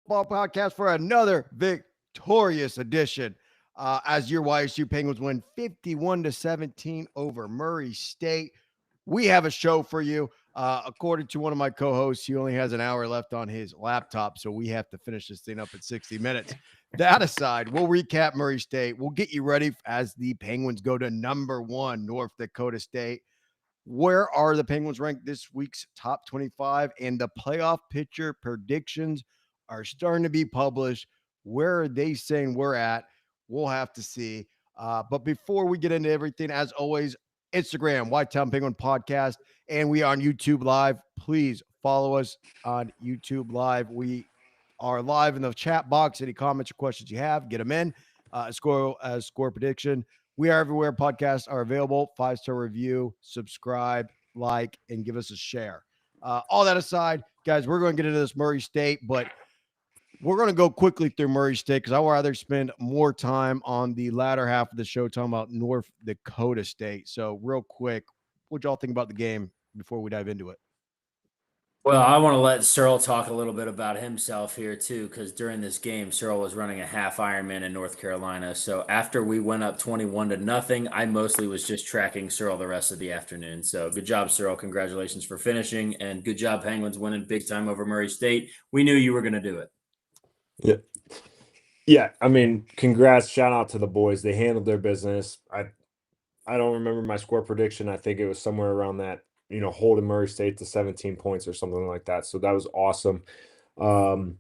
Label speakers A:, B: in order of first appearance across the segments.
A: Football Podcast for another victorious edition. As your YSU Penguins win 51-17 over Murray State. We have a show for you. According to one of my co-hosts, he only has an hour left on his laptop, so we have to finish this thing up in 60 minutes. That aside, we'll recap Murray State. We'll get you ready as the Penguins go to number 1, North Dakota State. Where are the Penguins ranked this week's top 25? And the playoff picture predictions are starting to be published. Where are they saying we're at? We'll have to see. But before we get into everything, as always, Instagram, White Town Penguin Podcast, and we are on YouTube Live. Please follow us on YouTube Live. We are live in the chat box. Any comments or questions you have, get them in. Score prediction. We are everywhere. Podcasts are available. 5-star review, subscribe, like, and give us a share. All that aside, guys, we're going to get into this Murray State, but we're going to go quickly through Murray State because I would rather spend more time on the latter half of the show talking about North Dakota State. So real quick, what y'all think about the game before we dive into it?
B: Well, I want to let Searle talk a little bit about himself here too, because during this game, Searle was running a half Ironman in North Carolina. So after we went up 21-0, I mostly was just tracking Searle the rest of the afternoon. So good job, Searle. Congratulations for finishing, and good job, Penguins, winning big time over Murray State. We knew you were going to do it.
C: Yeah. I mean, congrats. Shout out to the boys. They handled their business. I don't remember my score prediction. I think it was somewhere around that, holding Murray State to 17 points or something like that. So that was awesome. I'm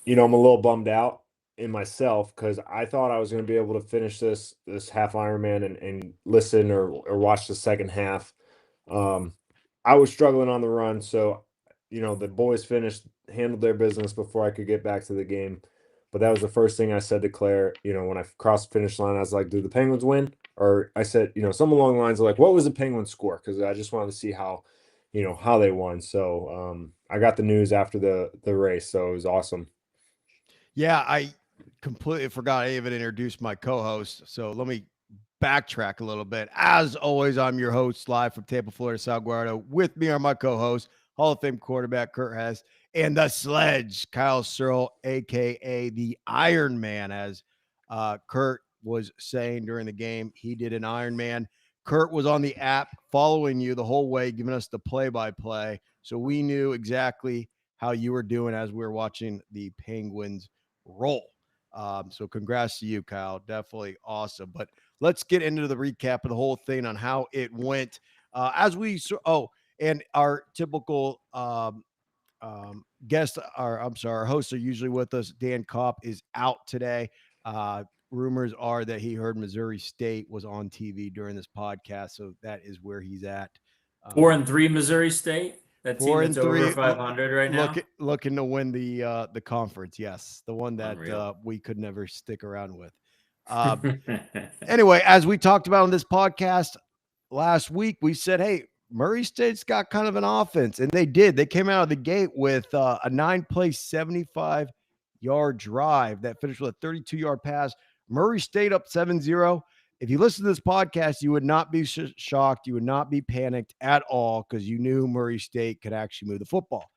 C: a little bummed out in myself because I thought I was going to be able to finish this half Ironman and listen or watch the second half. I was struggling on the run. So, the boys handled their business before I could get back to the game. But that was the first thing I said to Claire, when I crossed the finish line. I was like, do the Penguins win? Or I said, something along the lines of like, what was the Penguins score? Because I just wanted to see how they won. So I got the news after the race. So it was awesome.
A: Yeah, I completely forgot I even introduced my co-host. So let me backtrack a little bit. As always, I'm your host live from Tampa, Florida, Salguardo. With me are my co-hosts, Hall of Fame quarterback Kurt Hess, and the Sledge, Kyle Searle, a.k.a. the Iron Man, as Kurt was saying during the game. He did an Iron Man. Kurt was on the app following you the whole way, giving us the play-by-play. So we knew exactly how you were doing as we were watching the Penguins roll. So congrats to you, Kyle. Definitely awesome. But let's get into the recap of the whole thing on how it went. And our typical guest, our hosts are usually with us. Dan Kopp is out today. Rumors are that he heard Missouri State was on TV during this podcast, so that is where he's at.
B: 4-3 Missouri State. That team that's
A: 4-3,
B: over 500 right now.
A: Looking to win the conference. Yes, the one that we could never stick around with. Anyway, as we talked about on this podcast last week, we said, hey, Murray State's got kind of an offense, and they did. They came out of the gate with a 9-play, 75-yard drive that finished with a 32-yard pass. Murray State up 7-0. If you listen to this podcast, you would not be shocked. You would not be panicked at all because you knew Murray State could actually move the football.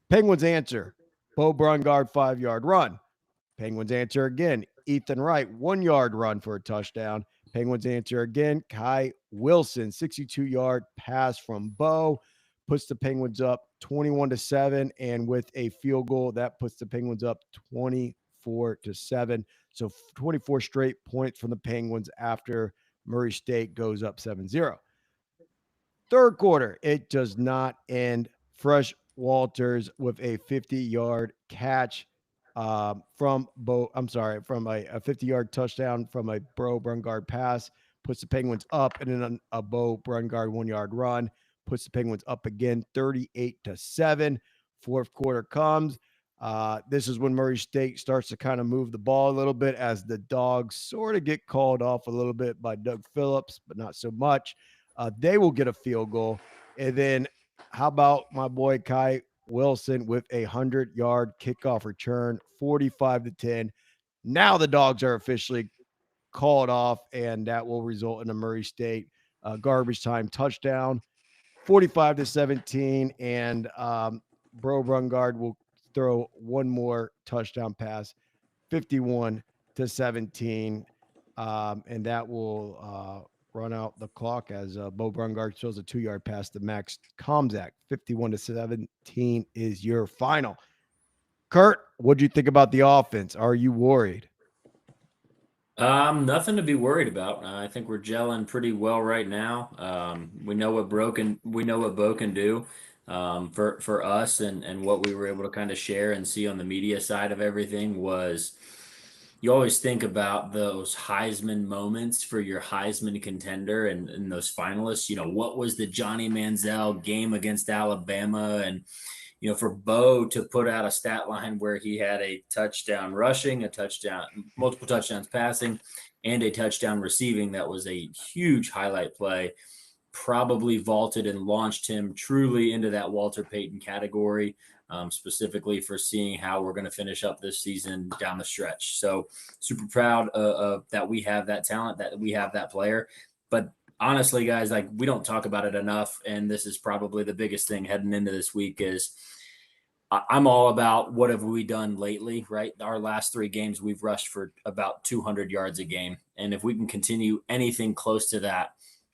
A: Penguins answer, Bo Brungard, 5-yard run. Penguins answer again, Ethan Wright, 1-yard run for a touchdown. Penguins answer again, Kai Wilson, 62-yard pass from Bo, puts the Penguins up 21-7, and with a field goal, that puts the Penguins up 24-7. So 24 straight points from the Penguins after Murray State goes up 7-0. Third quarter, it does not end. Fresh Walters with a 50-yard catch from a 50-yard touchdown from a Bo Brungard pass, puts the Penguins up, and then a Bo Brungard 1-yard run puts the Penguins up again 38-7. Fourth quarter comes. This is when Murray State starts to kind of move the ball a little bit as the Dogs sort of get called off a little bit by Doug Phillips, but not so much. They will get a field goal. And then how about my boy Kai Wilson with a 100-yard kickoff return, 45-10. Now the Dogs are officially called off, and that will result in a Murray State garbage time touchdown, 45-17. And Bo Brungard will throw one more touchdown pass, 51-17. And that will run out the clock as Bo Brungard throws a 2-yard pass to Max Komzak. 51-17 is your final. Kurt, what do you think about the offense? Are you worried?
B: Nothing to be worried about. I think we're gelling pretty well right now. We know what Bo can do for us, and what we were able to kind of share and see on the media side of everything was you always think about those Heisman moments for your Heisman contender and those finalists. What was the Johnny Manziel game against Alabama? And for Bo to put out a stat line where he had a touchdown rushing, multiple touchdowns passing, and a touchdown receiving, that was a huge highlight play. Probably vaulted and launched him truly into that Walter Payton category, specifically for seeing how we're going to finish up this season down the stretch. So super proud that we have that talent, that we have that player. But honestly, guys, like, we don't talk about it enough, and this is probably the biggest thing heading into this week is I'm all about what have we done lately, right? Our last 3 games, we've rushed for about 200 yards a game. And if we can continue anything close to that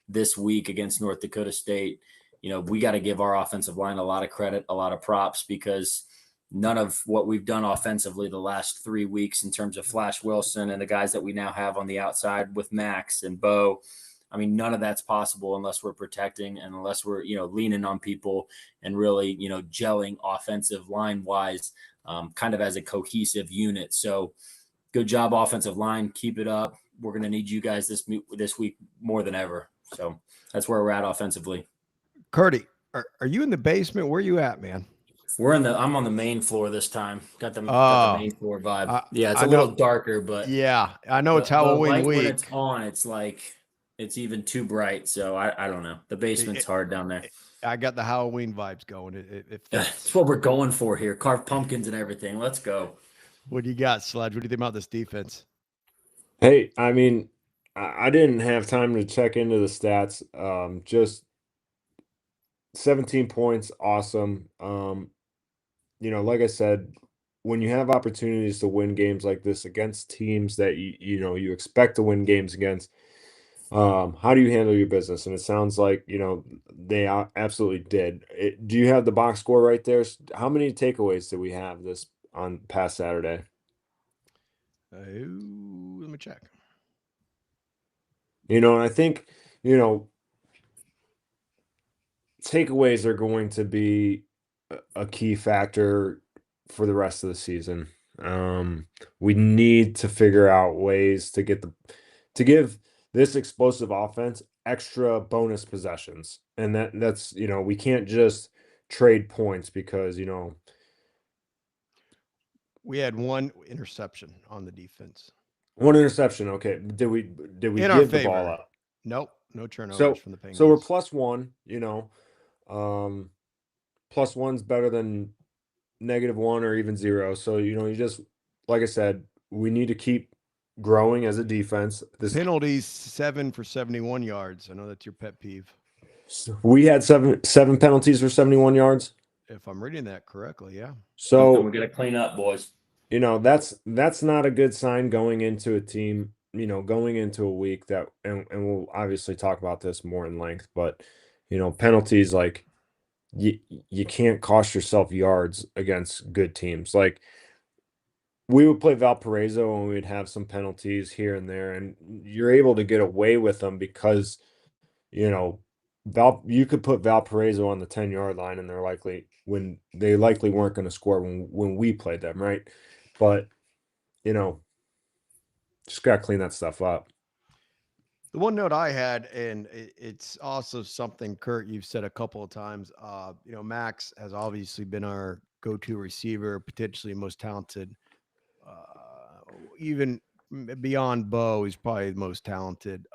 B: this week against North Dakota State, we got to give our offensive line a lot of credit, a lot of props, because none of what we've done offensively the last 3 weeks in terms of Flash Wilson and the guys that we now have on the outside with Max and Bo, I mean, none of that's possible unless we're protecting and unless we're, leaning on people and really, gelling offensive line wise, kind of as a cohesive unit. So good job, offensive line. Keep it up. We're going to need you guys this week more than ever. So that's where we're at offensively.
A: Curdy, are you in the basement? Where are you at, man?
B: I'm on the main floor this time. Got the main floor vibe. Yeah, it's a little darker, but
A: yeah, I know it's Halloween
B: light
A: week.
B: When it's on, it's like it's even too bright. So I don't know. The basement's hard down there.
A: I got the Halloween vibes going.
B: That's what we're going for here. Carved pumpkins and everything. Let's go.
A: What do you got, Sledge? What do you think about this defense?
C: Hey, I mean, I didn't have time to check into the stats. Just 17 points, awesome. Like I said, when you have opportunities to win games like this against teams that you expect to win games against, how do you handle your business? And it sounds like they absolutely did. Do you have the box score right there? How many takeaways did we have this on past Saturday?
A: Let me check.
C: And I think takeaways are going to be a key factor for the rest of the season. We need to figure out ways to give this explosive offense extra bonus possessions. And that's we can't just trade points because
A: we had 1 interception on the defense.
C: 1 interception. Okay. Did we give the ball up?
A: Nope. No turnovers from the Penguins.
C: So we're +1, +1's better than -1 or even 0. So, you just, like I said, we need to keep growing as a defense.
A: Penalties, 7 for 71 yards. I know that's your pet peeve.
C: We had seven penalties for 71 yards.
A: If I'm reading that correctly, yeah.
C: So
B: we're gonna clean up, boys.
C: That's not a good sign going into a team, going into a week that, and we'll obviously talk about this more in length, but penalties, like you can't cost yourself yards against good teams. Like, we would play Valparaiso and we'd have some penalties here and there, and you're able to get away with them because you could put Valparaiso on the 10-yard line and they likely weren't going to score when we played them, right? But just got to clean that stuff up.
A: The one note I had, and it's also something, Kurt, you've said a couple of times, Max has obviously been our go-to receiver, potentially most talented. Even beyond Bo, he's probably the most talented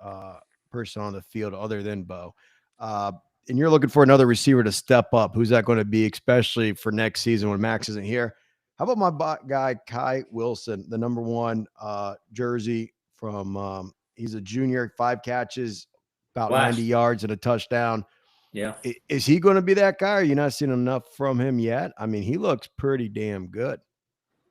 A: person on the field other than Bo. And you're looking for another receiver to step up. Who's that going to be, especially for next season when Max isn't here? How about my guy, Kai Wilson, the number 1 jersey from he's a junior, 5 catches, about 90 yards and a touchdown.
B: Yeah.
A: Is he going to be that guy? Or you not seeing enough from him yet? I mean, he looks pretty damn good.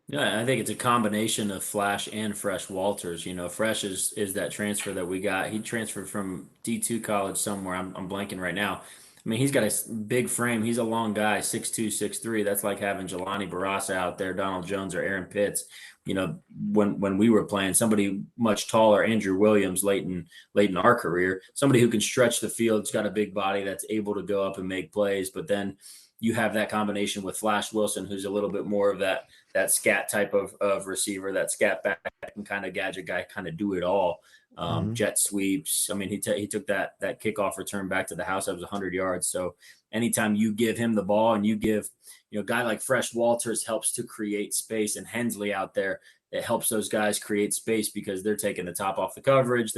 B: Yeah, I think it's a combination of Flash and Fresh Walters. You know, Fresh is that transfer that we got. He transferred from D2 college somewhere. I'm blanking right now. I mean, he's got a big frame. He's a long guy, 6'2", 6'3". That's like having Jelani Barasa out there, Donald Jones or Aaron Pitts. You know, when we were playing, somebody much taller, Andrew Williams, late in our career, somebody who can stretch the field, has got a big body that's able to go up and make plays. But then you have that combination with Flash Wilson, who's a little bit more of that scat type of receiver, that scat back and kind of gadget guy, kind of do it all. Jet sweeps. I mean, he took that kickoff return back to the house. That was 100 yards. So anytime you give him the ball and you give, a guy like Fresh Walters helps to create space, and Hensley out there, it helps those guys create space because they're taking the top off the coverage.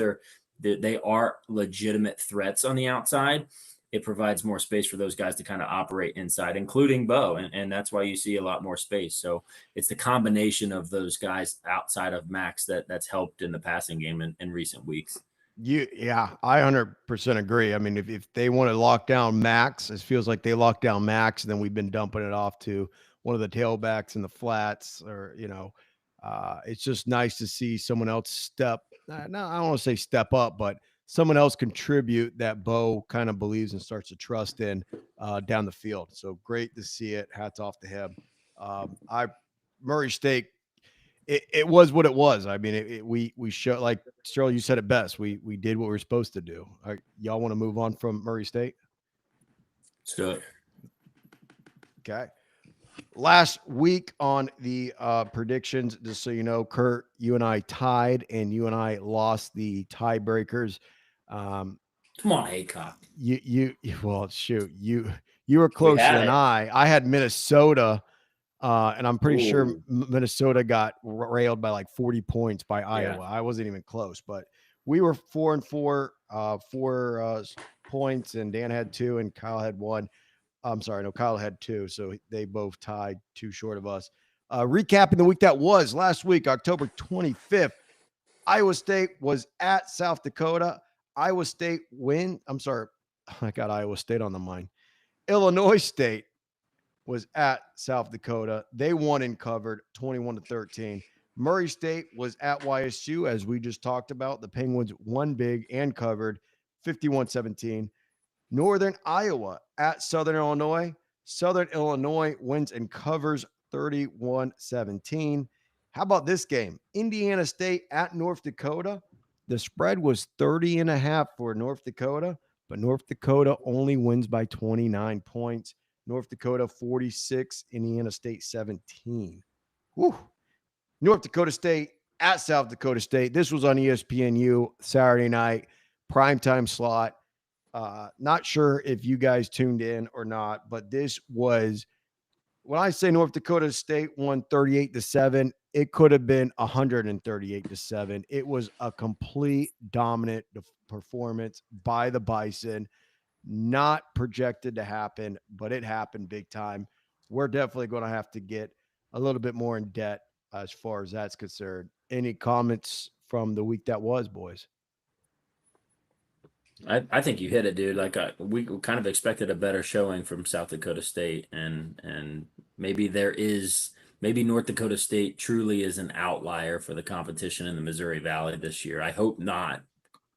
B: They are legitimate threats on the outside. It provides more space for those guys to kind of operate inside, including Bo. And that's why you see a lot more space. So it's the combination of those guys outside of Max that's helped in the passing game in recent weeks.
A: Yeah, I 100% agree. I mean, if they want to lock down Max, it feels like they locked down Max, and then we've been dumping it off to one of the tailbacks in the flats, or it's just nice to see someone else step. No, I don't want to say step up, but someone else contribute that Bo kind of believes and starts to trust in down the field. So great to see it. Hats off to him. I Murray State, it was what it was. I mean, we show, like Sterling, you said it best. We did what we were supposed to do. Y'all want to move on from Murray State?
B: Let's do it.
A: Okay. Last week on the predictions, just so you know, Kurt, you and I tied, and you and I lost the tiebreakers.
B: Come on, Haycock.
A: Well, shoot, you were closer than I. I had Minnesota. And I'm pretty sure Minnesota got railed by like 40 points by Iowa. I wasn't even close, but we were 4-4, 4 points, and Dan had 2, and Kyle had 1. I'm sorry, no, Kyle had 2, so they both tied 2 short of us. Recapping the week that was last week, October 25th, Iowa State was at South Dakota. Iowa State win. I'm sorry, I got Iowa State on the mind. Illinois State was at South Dakota. They won and covered 21-13. Murray State was at YSU, as we just talked about. The Penguins won big and covered 51-17. Northern Iowa at Southern Illinois. Southern Illinois wins and covers 31-17. How about this game? Indiana State at North Dakota. The spread was 30.5 for North Dakota, but North Dakota only wins by 29 points. North Dakota 46, Indiana State 17. Whew. North Dakota State at South Dakota State. This was on ESPNU Saturday night, primetime slot. Not sure if you guys tuned in or not, but this was, when I say North Dakota State won 38-7, it could have been 138-7. It was a complete dominant performance by the Bison. Not projected to happen, but it happened big time. We're definitely going to have to get a little bit more in debt as far as that's concerned. Any comments from the week that was, boys?
B: I think you hit it, dude. Like we kind of expected a better showing from South Dakota State, and maybe maybe North Dakota State truly is an outlier for the competition in the Missouri Valley this year. I hope not,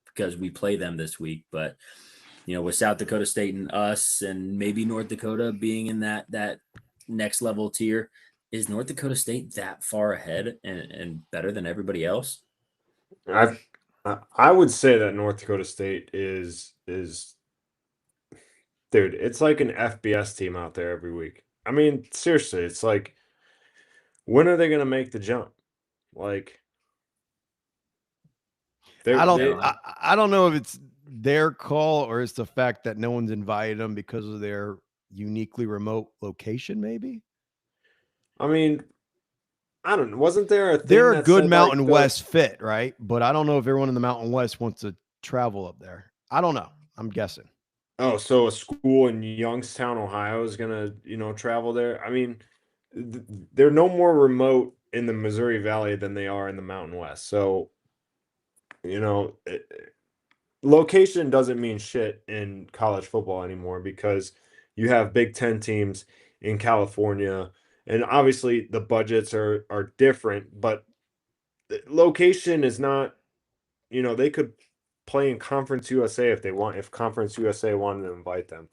B: because we play them this week, but with South Dakota State and us, and maybe North Dakota being in that next level tier, is North Dakota State that far ahead and better than everybody else?
C: I would say that North Dakota State is dude, it's like an FBS team out there every week. I mean, seriously, it's like, when are they going to make the jump? Like,
A: I don't know if it's their call or it's the fact that no one's invited them because of their uniquely remote location, maybe.
C: I mean, I don't know. Wasn't there a thing
A: they're a
C: that
A: good
C: said,
A: Mountain
C: like,
A: West fit, right? But I don't know if everyone in the Mountain West wants to travel up there. I don't know. I'm guessing.
C: Oh, so a school in Youngstown, Ohio is gonna, travel there? I mean, they're no more remote in the Missouri Valley than they are in the Mountain West. So, location doesn't mean shit in college football anymore because you have Big Ten teams in California, and obviously the budgets are different, but location is not, they could play in Conference USA if they want, if Conference USA wanted to invite them.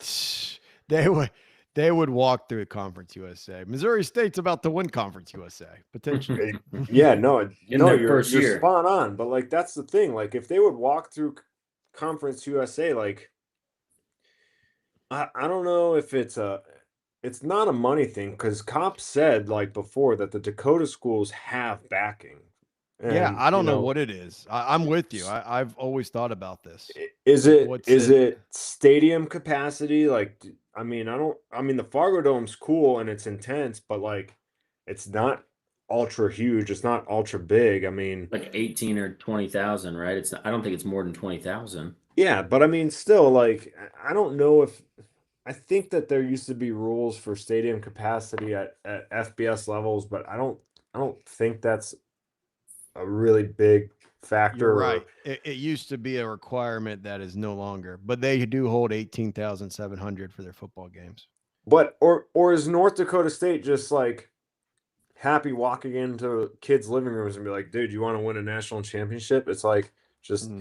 A: They would walk through Conference USA. Missouri State's about to win Conference USA potentially.
C: Yeah, no,
B: their
C: you're
B: first year.
C: spot on. But like that's the thing. Like if they would walk through Conference USA, like I don't know if it's not a money thing because Cops said like before that the Dakota schools have backing.
A: Yeah,
C: And
A: I don't know what it is. I'm with you. I've always thought about this.
C: Is
A: Like,
C: it is it stadium capacity? Like, I mean, the Fargo Dome's cool and it's intense, but like, it's not ultra huge. It's not ultra big. I mean,
B: Like 18 or 20,000, right? It's I don't think it's more than 20,000.
C: yeah, but I mean, still, like, I don't know if I think that there used to be rules for stadium capacity at FBS levels, but I don't think that's a really big factor.
A: You're right. It used to be a requirement that is no longer, but they do hold 18,700 for their football games.
C: But or is North Dakota State just like happy walking into kids' living rooms and be like, dude, you want to win a national championship? It's like just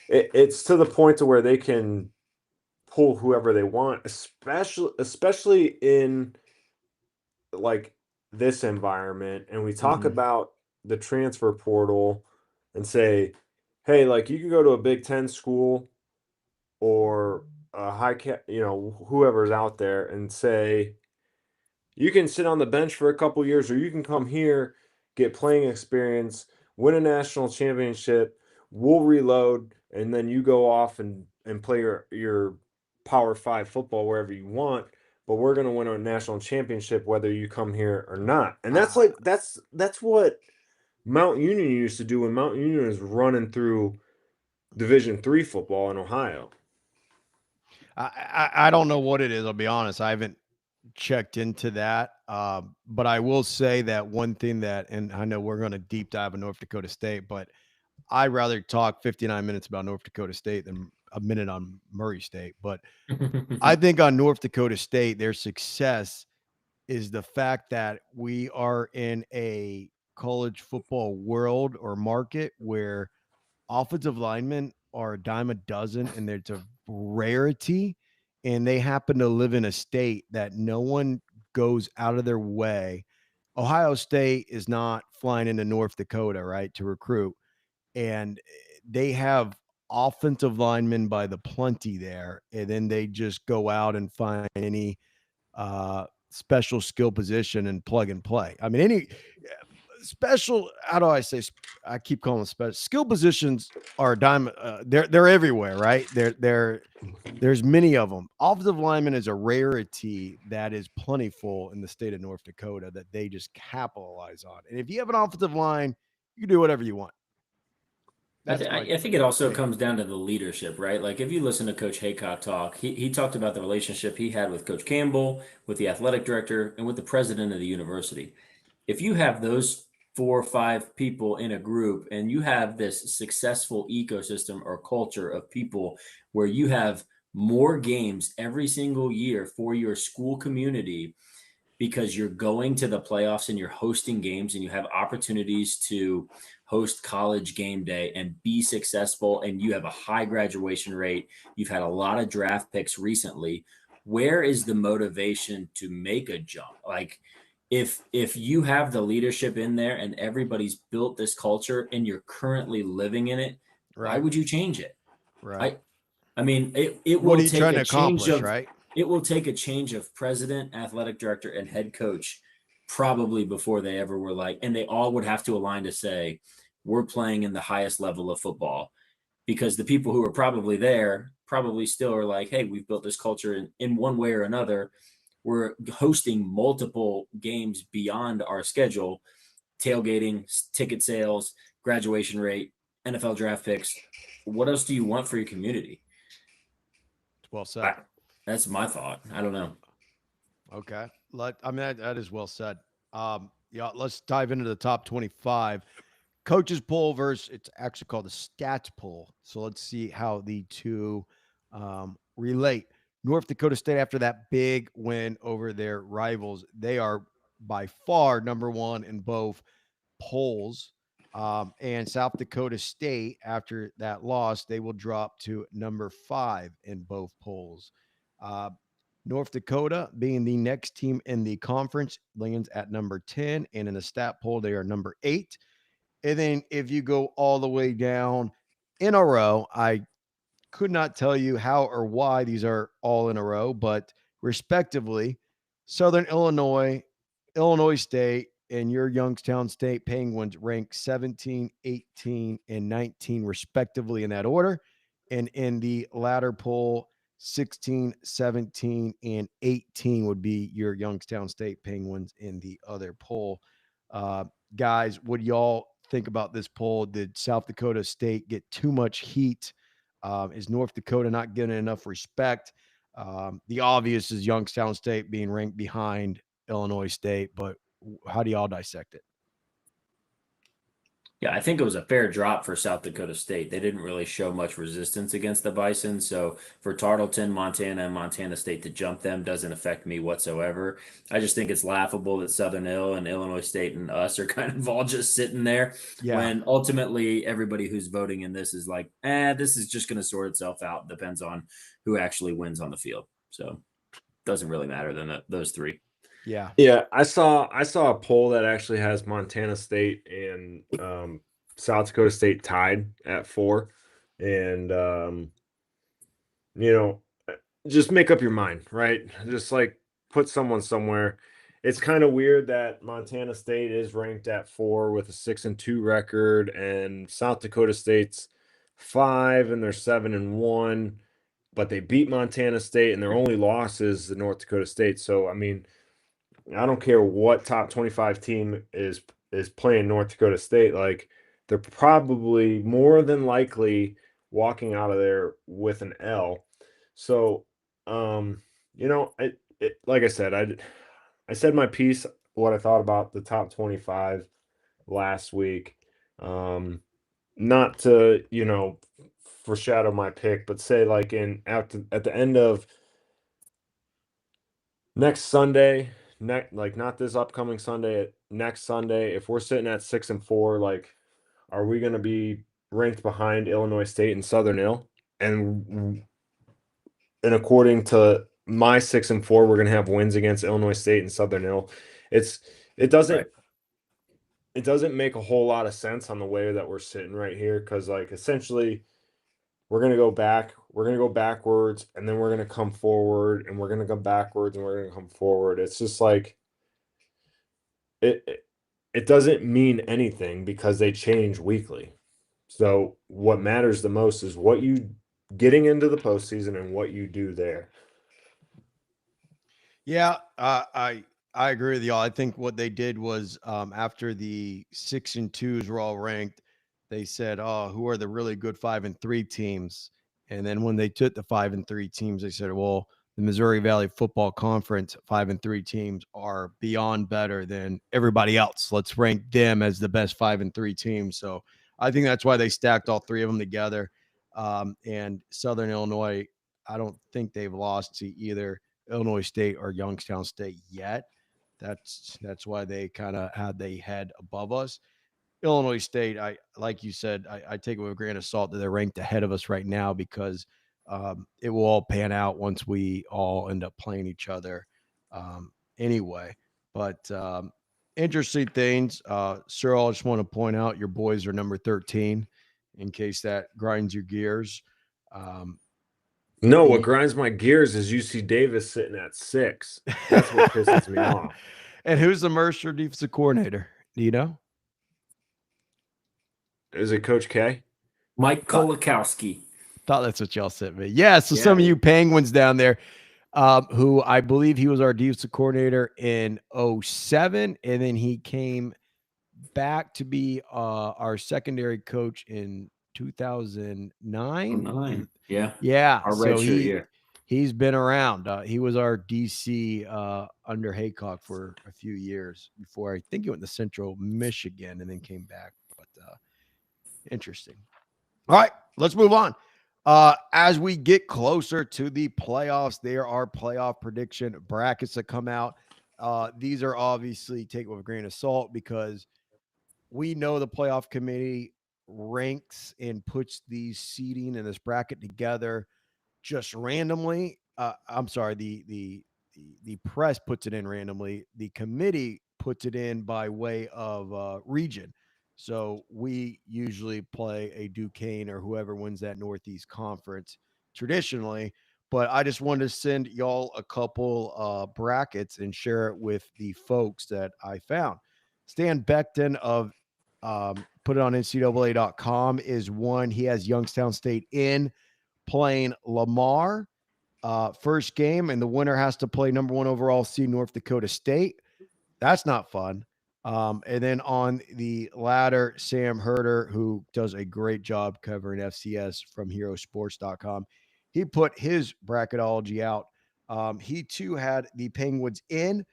C: it's to the point to where they can pull whoever they want, especially in like this environment. And we talk about the transfer portal and say, hey, like you can go to a Big Ten school or a whoever's out there and say, you can sit on the bench for a couple years, or you can come here, get playing experience, win a national championship. We'll reload, and then you go off and play your Power 5 football wherever you want. But we're gonna win a national championship whether you come here or not. And that's like that's what Mount Union used to do when Mount Union was running through Division III football in Ohio.
A: I don't know what it is. I'll be honest. I haven't checked into that. But I will say that one thing that, and I know we're going to deep dive in North Dakota State, but I'd rather talk 59 minutes about North Dakota State than a minute on Murray State. But I think on North Dakota State, their success is the fact that we are in a college football world or market where offensive linemen are a dime a dozen and it's a rarity. And they happen to live in a state that no one goes out of their way. Ohio State is not flying into North Dakota, right, to recruit. And they have offensive linemen by the plenty there. And then they just go out and find any special skill position and plug and play. I mean, any special, how do I say? I keep calling them special skill positions are a dime. They're everywhere, right? There's many of them. Offensive lineman is a rarity that is plentiful in the state of North Dakota that they just capitalize on. And if you have an offensive line, you can do whatever you want.
B: I think it also comes down to the leadership, right? Like if you listen to Coach Haycock talk, he talked about the relationship he had with Coach Campbell, with the athletic director, and with the president of the university. If you have those 4 or 5 people in a group and you have this successful ecosystem or culture of people where you have more games every single year for your school community because you're going to the playoffs and you're hosting games and you have opportunities to host college game day and be successful and you have a high graduation rate, you've had a lot of draft picks recently, where is the motivation to make a jump? Like if you have the leadership in there and everybody's built this culture and you're currently living in it, why would you change it?
A: Right.
B: I mean, it
A: What
B: will
A: are you
B: take
A: trying to
B: a change
A: accomplish,
B: of
A: right?
B: it will take a change of president, athletic director, and head coach probably before they ever were like, and they all would have to align to say, we're playing in the highest level of football. Because the people who are probably there probably still are like, hey, we've built this culture in one way or another. We're hosting multiple games beyond our schedule, tailgating, ticket sales, graduation rate, NFL draft picks. What else do you want for your community?
A: Well said.
B: That's my thought. I don't know.
A: Okay. That is well said. Yeah, let's dive into the top 25. coaches poll versus it's actually called the stats poll. So let's see how the two relate. North Dakota State, after that big win over their rivals, they are by far number one in both polls. And South Dakota State, after that loss, they will drop to number 5 in both polls. Uh, North Dakota, being the next team in the conference, lands at number 10. And in the stat poll, they are number 8. And then if you go all the way down in a row, I could not tell you how or why these are all in a row, but respectively, Southern Illinois, Illinois State, and your Youngstown State Penguins rank 17, 18, and 19, respectively, in that order. And in the latter poll, 16, 17, and 18 would be your Youngstown State Penguins in the other poll. Guys, what do y'all think about this poll? Did South Dakota State get too much heat? Is North Dakota not getting enough respect? The obvious is Youngstown State being ranked behind Illinois State, but how do y'all dissect it?
B: Yeah, I think it was a fair drop for South Dakota State. They didn't really show much resistance against the Bison. So for Tarleton, Montana, and Montana State to jump them doesn't affect me whatsoever. I just think it's laughable that Southern Ill and Illinois State and us are kind of all just sitting there when ultimately everybody who's voting in this is like, this is just going to sort itself out. Depends on who actually wins on the field. So doesn't really matter than those three.
C: Yeah. I saw a poll that actually has Montana State and South Dakota State tied at 4, and just make up your mind, right? Just like put someone somewhere. It's kind of weird that Montana State is ranked at 4 with a 6-2 record, and South Dakota State's 5 and they're 7-1, but they beat Montana State, and their only loss is the North Dakota State. So I mean, I don't care what top 25 team is playing North Dakota State. Like, they're probably more than likely walking out of there with an L. So, like I said, I said my piece, what I thought about the top 25 last week. Not to, foreshadow my pick, but say like at the end of next Sunday, not this upcoming Sunday, next Sunday, if we're sitting at 6-4, like, are we going to be ranked behind Illinois State and Southern Ill? And according to my 6-4, we're going to have wins against Illinois State and Southern Ill. It doesn't make a whole lot of sense on the way that we're sitting right here, because like essentially we're going to go backwards, and then we're going to come forward, and we're going to go backwards, and we're going to come forward. It's just like it doesn't mean anything because they change weekly. So what matters the most is what you getting into the postseason and what you do there.
A: Yeah, I agree with y'all. I think what they did was after the 6-2s were all ranked, they said, "Oh, who are the really good 5-3 teams?" And then when they took the 5-3 teams, they said, "Well, the Missouri Valley Football Conference 5-3 teams are beyond better than everybody else. Let's rank them as the best 5-3 teams." So I think that's why they stacked all three of them together. And Southern Illinois, I don't think they've lost to either Illinois State or Youngstown State yet. That's why they kind of had they head above us. Illinois State, I like you said, I take it with a grain of salt that they're ranked ahead of us right now because it will all pan out once we all end up playing each other anyway. But interesting things. Cyril, I just want to point out your boys are number 13 in case that grinds your gears.
C: No, what grinds my gears is UC Davis sitting at 6. That's what pisses me off.
A: And who's the Mercer defensive coordinator? Do you know?
C: Is it Coach K?
B: Mike Kolakowski.
A: Thought that's what y'all sent me. Yeah, so some of you Penguins down there, who I believe he was our defensive coordinator in 2007, and then he came back to be our secondary coach in 2009. Yeah.
B: Our redshirt year.
A: He's been around. He was our DC under Haycock for a few years before I think he went to Central Michigan and then came back. But Interesting. All right, let's move on. As we get closer to the playoffs, there are playoff prediction brackets that come out. These are obviously taken with a grain of salt because we know the playoff committee ranks and puts these seeding in this bracket together just randomly. I'm sorry, the press puts it in randomly. The committee puts it in by way of region. So we usually play a Duquesne or whoever wins that Northeast Conference traditionally. But I just wanted to send y'all a couple brackets and share it with the folks that I found. Stan Beckton of put it on NCAA.com is one. He has Youngstown State in playing Lamar first game, and the winner has to play number 1 overall seed North Dakota State. That's not fun. And then on the ladder, Sam Herder, who does a great job covering FCS from herosports.com, he put his bracketology out. He too had the Penguins in.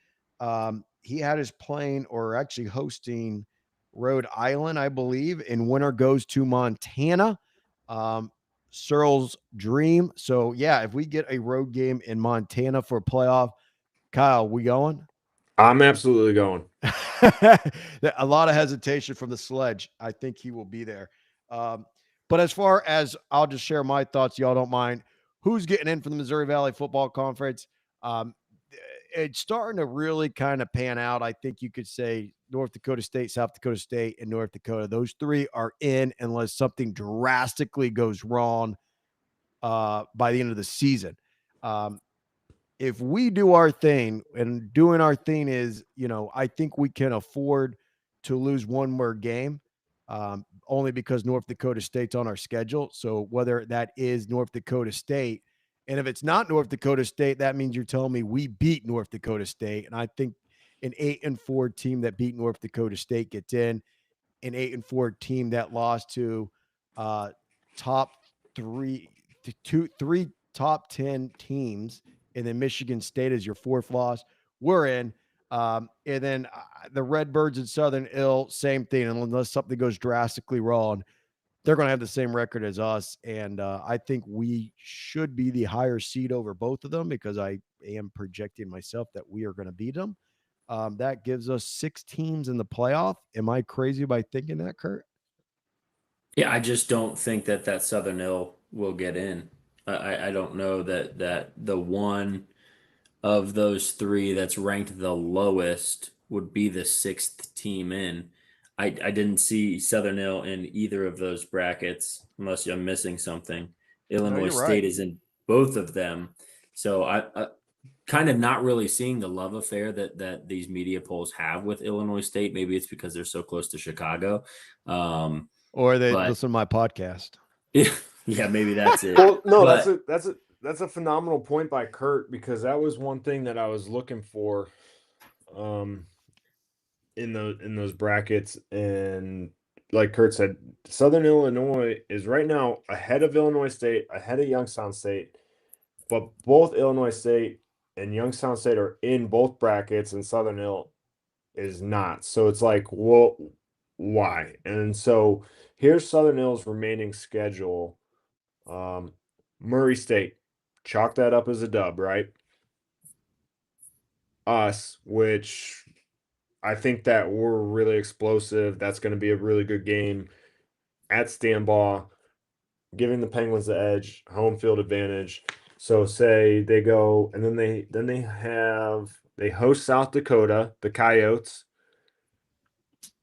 A: He had his playing or actually hosting Rhode Island, I believe, and winner goes to Montana. Searle's dream. So yeah, if we get a road game in Montana for a playoff, Kyle, we going?
C: I'm absolutely going.
A: A lot of hesitation from the sledge. I think he will be there. But as far as I'll just share my thoughts, y'all don't mind. Who's getting in from the Missouri Valley Football Conference? It's starting to really kind of pan out. I think you could say North Dakota State, South Dakota State, and North Dakota. Those three are in unless something drastically goes wrong by the end of the season. If we do our thing, and doing our thing is, I think we can afford to lose one more game, only because North Dakota State's on our schedule. So whether that is North Dakota State, and if it's not North Dakota State, that means you're telling me we beat North Dakota State. And I think an 8-4 team that beat North Dakota State gets in. An 8-4 team that lost to top three top 10 teams, and then Michigan State is your fourth loss. We're in. And then the Redbirds and Southern Ill, same thing. Unless something goes drastically wrong, they're going to have the same record as us. And I think we should be the higher seed over both of them because I am projecting myself that we are going to beat them. That gives us 6 teams in the playoff. Am I crazy by thinking that, Kurt?
B: Yeah, I just don't think that Southern Ill will get in. I don't know that the one of those three that's ranked the lowest would be the 6th team in. I didn't see Southern Ill in either of those brackets, unless I'm missing something.
A: No,
B: Illinois
A: you're
B: State
A: right.
B: is in both of them. So I kind of not really seeing the love affair that these media polls have with Illinois State. Maybe it's because they're so close to Chicago.
A: Or they
B: But
A: listen to my podcast.
B: yeah, maybe that's it.
C: Well, no,
B: But
C: that's a phenomenal point by Kurt, because that was one thing that I was looking for in those brackets. And like Kurt said, Southern Illinois is right now ahead of Illinois State, ahead of Youngstown State, but both Illinois State and Youngstown State are in both brackets, and Southern Ill is not. So it's like, well, why? And so here's Southern Ill's remaining schedule. Murray State, chalk that up as a dub, right? Us, which I think that we're really explosive. That's going to be a really good game at Stambaugh, giving the Penguins the edge, home field advantage. So say they go, and then they host South Dakota, the Coyotes,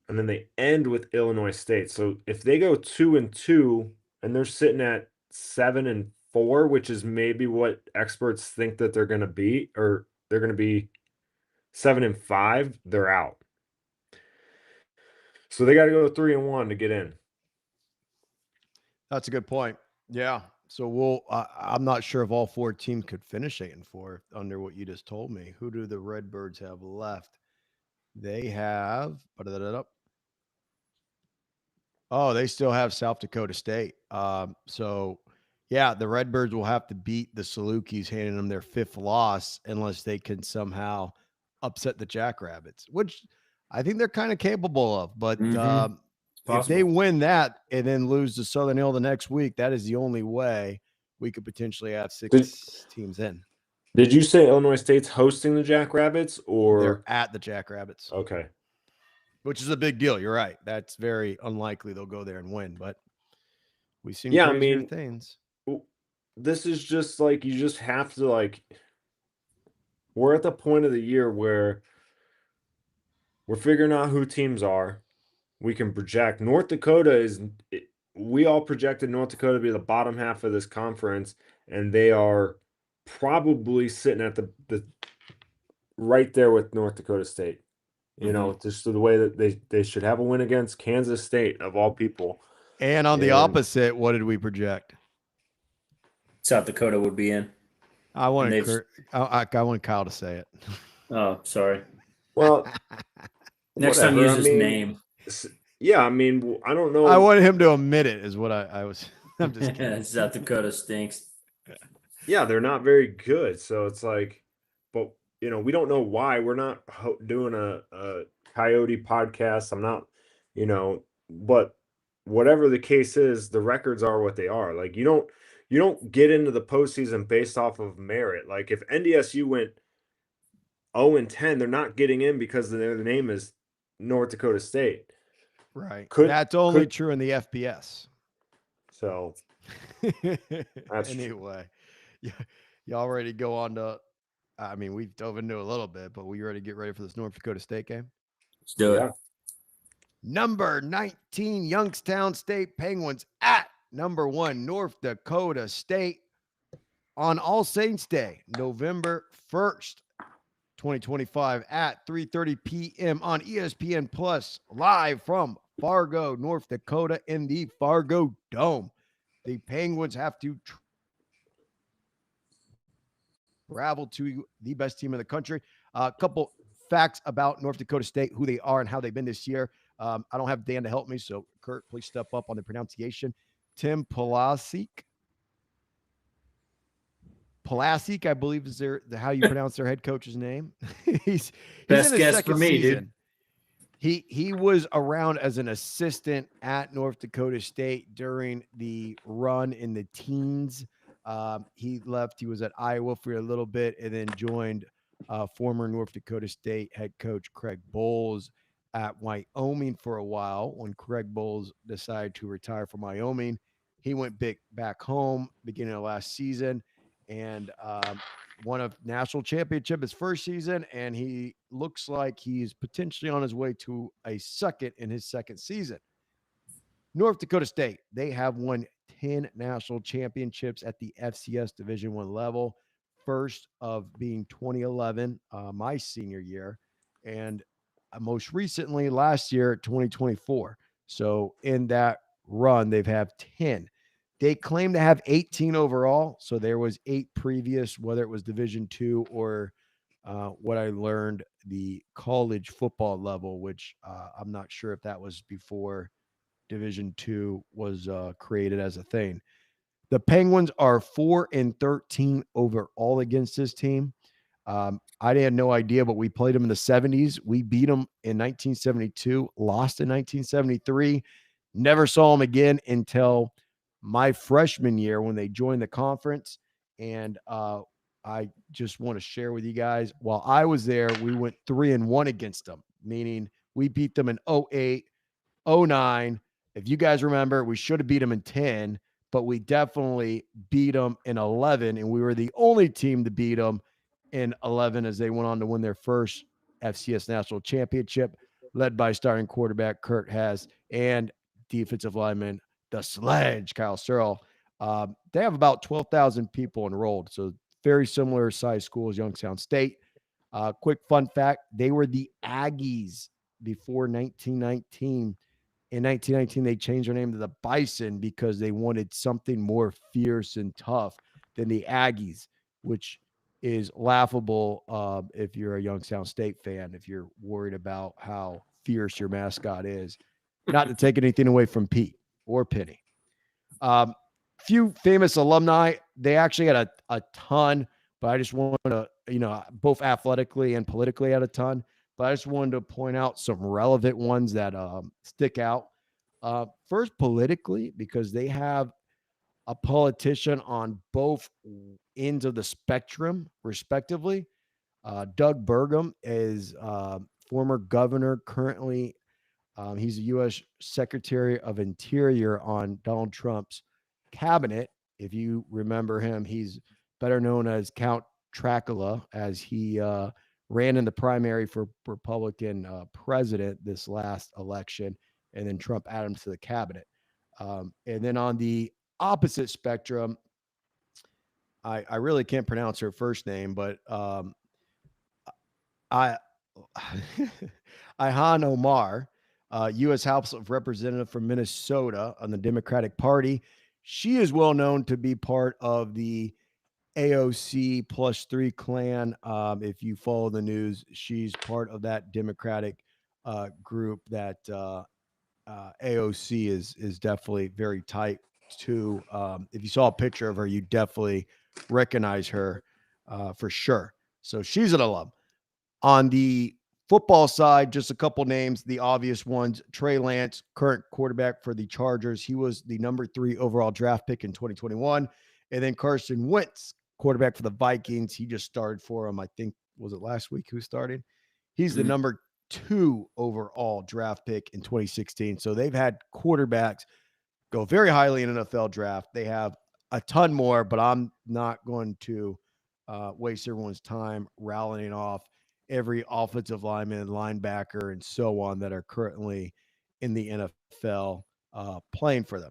C: and then they end with Illinois State. So if they go 2-2 and they're sitting at 7-4, which is maybe what experts think that they're going to be, or they're going to be 7-5, they're out. So they got to go 3-1 to get in.
A: That's a good point. Yeah. So I'm not sure if all 4 teams could finish 8-4 under what you just told me. Who do the Redbirds have left? They have. Oh, they still have South Dakota State. So, yeah, the Redbirds will have to beat the Salukis, handing them their 5th loss, unless they can somehow upset the Jackrabbits, which I think they're kind of capable of. But if they win that and then lose to Southern Hill the next week, that is the only way we could potentially have 6 teams in.
C: Did you say Illinois State's hosting the Jackrabbits, or
A: they're at the Jackrabbits?
C: Okay.
A: Which is a big deal. You're right. That's very unlikely they'll go there and win, but we've seen
C: Yeah,
A: crazier things.
C: This is just like, you just have to, like, we're at the point of the year where we're figuring out who teams are. We can project. North Dakota we all projected North Dakota to be the bottom half of this conference, and they are probably sitting at the right there with North Dakota State. You know, just the way that they should have a win against Kansas State, of all people.
A: And on the opposite, what did we project?
B: South Dakota would be in.
A: I want Kyle to say it.
B: Oh, sorry.
C: Well,
B: next time use his name.
C: Yeah, I mean, I don't know.
A: I wanted him to admit it, is what I was. I'm just kidding.
B: South Dakota stinks.
C: Yeah, they're not very good. So it's like, but you know, we don't know why. We're not doing a Coyote podcast. I'm not, you know, but whatever the case is, the records are what they are. Like, you don't get into the postseason based off of merit. Like, if NDSU went 0-10, they're not getting in because their name is North Dakota State.
A: Right. That's only true in the FBS.
C: So
A: anyway, y'all ready to go on to, I mean, we've dove into a little bit, but we ready to get ready for this North Dakota State game?
B: Let's do it.
A: Number 19, Youngstown State Penguins at number 1, North Dakota State on All Saints Day, November 1st. 2025 at 3:30 p.m. on ESPN Plus, live from Fargo, North Dakota in the Fargo Dome. The Penguins have to travel to the best team in the country. A couple facts about North Dakota State, who they are and how they've been this year. I don't have Dan to help me, so Kurt, please step up on the pronunciation. Tim Pulasic, I believe, is how you pronounce their head coach's name. he's
B: best
A: in his
B: guess for me,
A: season.
B: dude.
A: He was around as an assistant at North Dakota State during the run in the teens. He left. He was at Iowa for a little bit and then joined former North Dakota State head coach Craig Bowles at Wyoming for a while. When Craig Bowles decided to retire from Wyoming, he went back home beginning of last season and won a national championship his first season, and he looks like he's potentially on his way to a second in his second season. North Dakota State, they have won 10 national championships at the FCS Division I level, first of being 2011, my senior year, and most recently last year, 2024. So in that run, they've had 10. They claim to have 18 overall. So there was 8 previous, whether it was Division II or what I learned, the college football level, which I'm not sure if that was before Division II was created as a thing. The Penguins are 4-13 overall against this team. I had no idea, but we played them in the 70s. We beat them in 1972, lost in 1973. Never saw them again until my freshman year when they joined the conference. And I just want to share with you guys, while I was there, we went 3-1 against them, meaning we beat them in 08, 09. If you guys remember, we should have beat them in 10, but we definitely beat them in 11. And we were the only team to beat them in 11 as they went on to win their first FCS national championship, led by starting quarterback Kurt Hess and defensive lineman the Sledge, Kyle Searle. They have about 12,000 people enrolled, so very similar size school as Youngstown State. Quick fun fact, they were the Aggies before 1919. In 1919, they changed their name to the Bison because they wanted something more fierce and tough than the Aggies, which is laughable if you're a Youngstown State fan, if you're worried about how fierce your mascot is. Not to take anything away from Pete or Penny. Few famous alumni. They actually had a ton, but I just want to, both athletically and politically had a ton. But I just wanted to point out some relevant ones that stick out. First, politically, because they have a politician on both ends of the spectrum, respectively. Doug Burgum is former governor, currently he's the U.S. Secretary of Interior on Donald Trump's cabinet. If you remember him, he's better known as Count Dracula, as he ran in the primary for Republican president this last election, and then Trump added him to the cabinet. And then on the opposite spectrum, I really can't pronounce her first name, but I Ihan Omar, U.S. House of Representative from Minnesota on the Democratic Party. She is well known to be part of the AOC plus three clan. If you follow the news, she's part of that Democratic group that AOC is definitely very tight to. If you saw a picture of her, you definitely recognize her for sure. So she's an alum. On the football side, just a couple names, the obvious ones. Trey Lance, current quarterback for the Chargers. He was the number 3 overall draft pick in 2021. And then Carson Wentz, quarterback for the Vikings. He just started for him. I think, was it last week who started? He's the number 2 overall draft pick in 2016. So they've had quarterbacks go very highly in NFL draft. They have a ton more, but I'm not going to waste everyone's time rallying off every offensive lineman, linebacker, and so on that are currently in the NFL playing for them.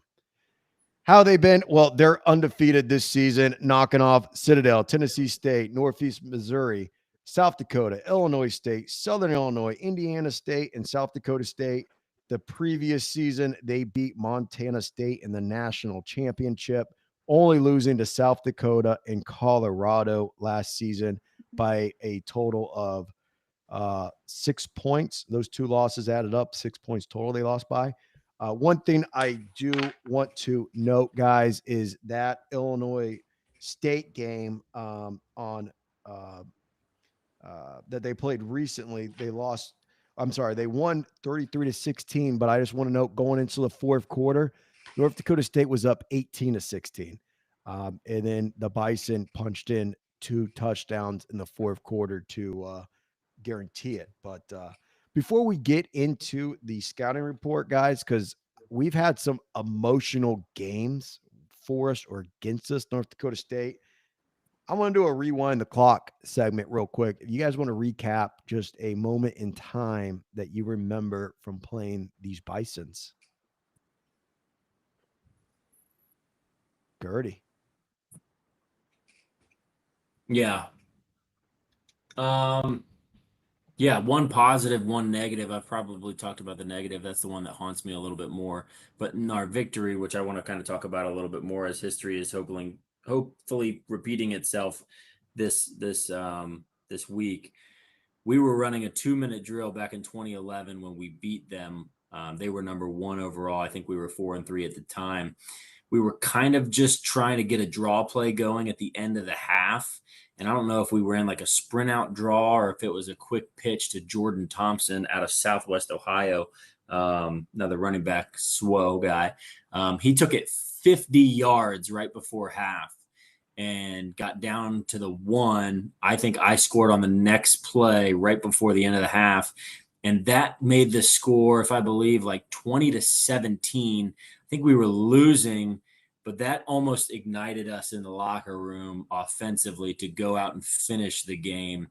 A: How they been? Well, they're undefeated this season, knocking off Citadel, Tennessee State, Northeast Missouri, South Dakota, Illinois State, Southern Illinois, Indiana State, and South Dakota State. The previous season, they beat Montana State in the national championship, only losing to South Dakota and Colorado last season by a total of 6 points. Those 2 losses added up, 6 points total they lost by. One thing I do want to note, guys, is that Illinois State game that they played recently. They lost. I'm sorry, they won 33-16. But I just want to note, going into the fourth quarter, North Dakota State was up 18-16, and then the Bison punched in 2 touchdowns in the fourth quarter to guarantee it. But before we get into the scouting report, guys, because we've had some emotional games for us or against us, North Dakota State, I want to do a rewind the clock segment real quick. If you guys want to recap just a moment in time that you remember from playing these Bisons. Gertie.
B: Yeah. Yeah, one positive, one negative. I've probably talked about the negative. That's the one that haunts me a little bit more. But in our victory, which I want to kind of talk about a little bit more, as history is hopefully repeating itself this week. We were running a 2-minute drill back in 2011 when we beat them. They were number 1 overall. I think we were 4-3 at the time. We were kind of just trying to get a draw play going at the end of the half. And I don't know if we ran like a sprint out draw or if it was a quick pitch to Jordan Thompson out of Southwest Ohio, another running back, SWO guy. He took it 50 yards right before half and got down to the 1. I think I scored on the next play right before the end of the half. And that made the score, if I believe, like 20-17. I think we were losing, but that almost ignited us in the locker room offensively to go out and finish the game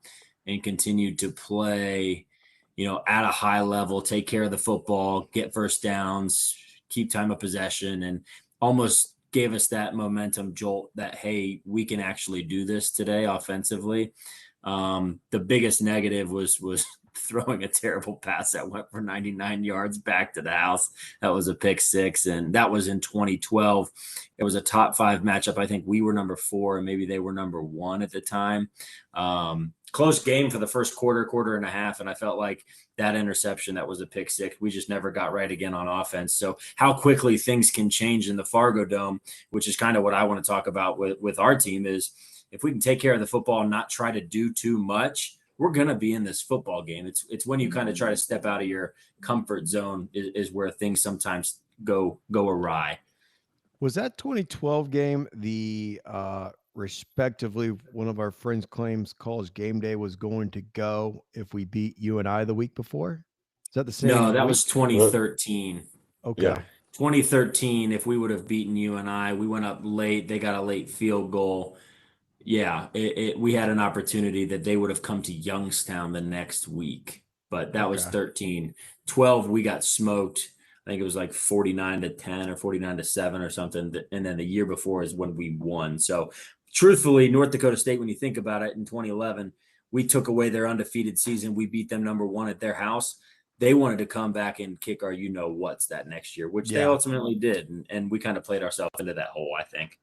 B: and continue to play, at a high level, take care of the football, get first downs, keep time of possession, and almost gave us that momentum jolt that, hey, we can actually do this today offensively. The biggest negative was throwing a terrible pass that went for 99 yards back to the house. That was a pick 6, and that was in 2012. It was a top 5 matchup. I think we were number 4, and maybe they were number 1 at the time. Close game for the first quarter and a half, and I felt like that interception, that was a pick 6. We just never got right again on offense. So how quickly things can change in the Fargo Dome, which is kind of what I want to talk about with our team, is if we can take care of the football and not try to do too much, we're going to be in this football game. It's when you kind of try to step out of your comfort zone is where things sometimes go awry.
A: Was that 2012 game the respectively one of our friends claims college game day was going to go if we beat UNI the week before? Is that the same
B: No, that
A: week?
B: was 2013.
A: Okay.
C: Yeah.
B: 2013, if we would have beaten UNI, we went up late. They got a late field goal. Yeah, we had an opportunity that they would have come to Youngstown the next week, but that was
A: Okay.
B: 13. 12, we got smoked. I think it was like 49-10 or 49-7 or something. And then the year before is when we won. So truthfully, North Dakota State, when you think about it, in 2011, we took away their undefeated season. We beat them #1 at their house. They wanted to come back and kick our what's that next year, which they
A: Yeah.
B: ultimately did. And we kind of played ourselves into that hole, I think.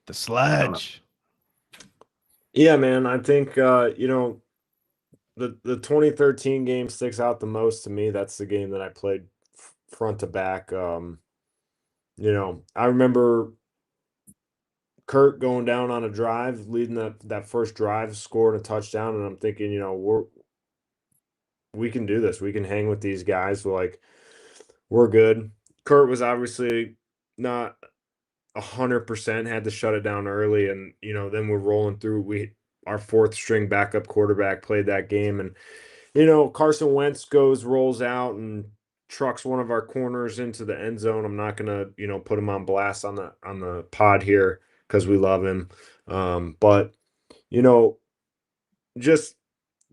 A: The
B: I don't know.
A: sledge.
C: Yeah, man. I think the 2013 game sticks out the most to me. That's the game that I played front to back. I remember Kurt going down on a drive, leading that first drive, scoring a touchdown, and I'm thinking, we can do this. We can hang with these guys. We're good. Kurt was obviously not 100%, had to shut it down early, and then we're rolling through. Our fourth string backup quarterback played that game, and Carson Wentz rolls out and trucks one of our corners into the end zone. I'm not gonna put him on blast on the pod here because we love him, but just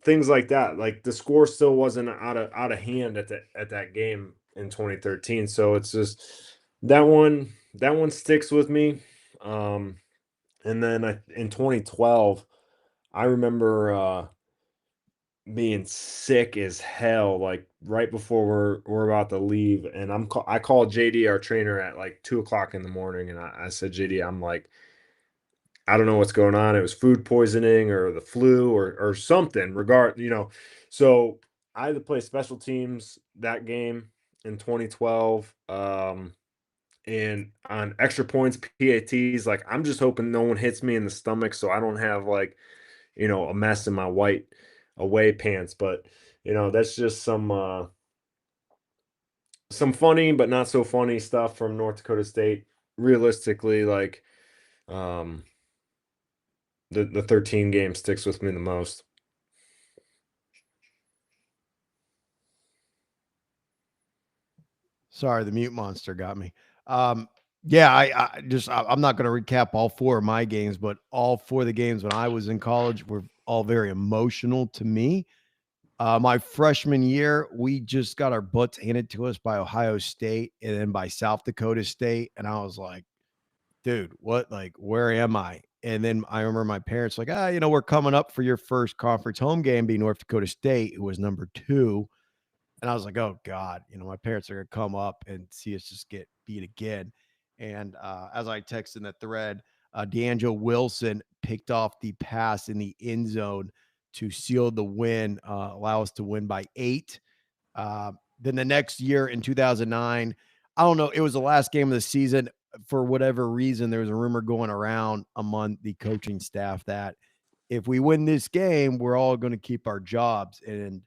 C: things like that. Like the score still wasn't out of hand at that game in 2013. So it's just that one sticks with me. And then in 2012, I remember being sick as hell, like right before we're about to leave, and I called JD, our trainer, at like 2 o'clock in the morning, and I said, JD, I'm like, I don't know what's going on. It was food poisoning or the flu or something. So I had to play special teams that game in 2012. And on extra points, PATs, like I'm just hoping no one hits me in the stomach so I don't have a mess in my white away pants. But that's just some funny but not so funny stuff from North Dakota State. Realistically, like the 13 game sticks with me the most.
A: Sorry, the mute monster got me. Yeah, I'm not going to recap all 4 of my games, but all 4 of the games when I was in college were all very emotional to me. My freshman year, we just got our butts handed to us by Ohio State and then by South Dakota State. And I was like, dude, what, like, where am I? And then I remember my parents like, we're coming up for your first conference home game, be North Dakota State, who was #2. And I was like, oh God, my parents are going to come up and see us just get beat again. And as I texted in the thread, D'Angelo Wilson picked off the pass in the end zone to seal the win, allow us to win by 8. Then the next year in 2009, I don't know, it was the last game of the season. For whatever reason, there was a rumor going around among the coaching staff that if we win this game, we're all going to keep our jobs. And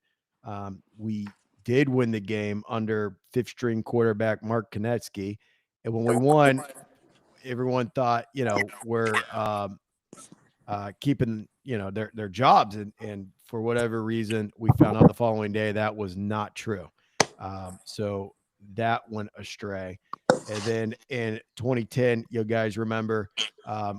A: we did win the game under 5th string quarterback Mark Konetsky. And when we won, everyone thought, we're keeping, their jobs. And for whatever reason, we found out the following day that was not true. So that went astray. And then in 2010, you guys remember,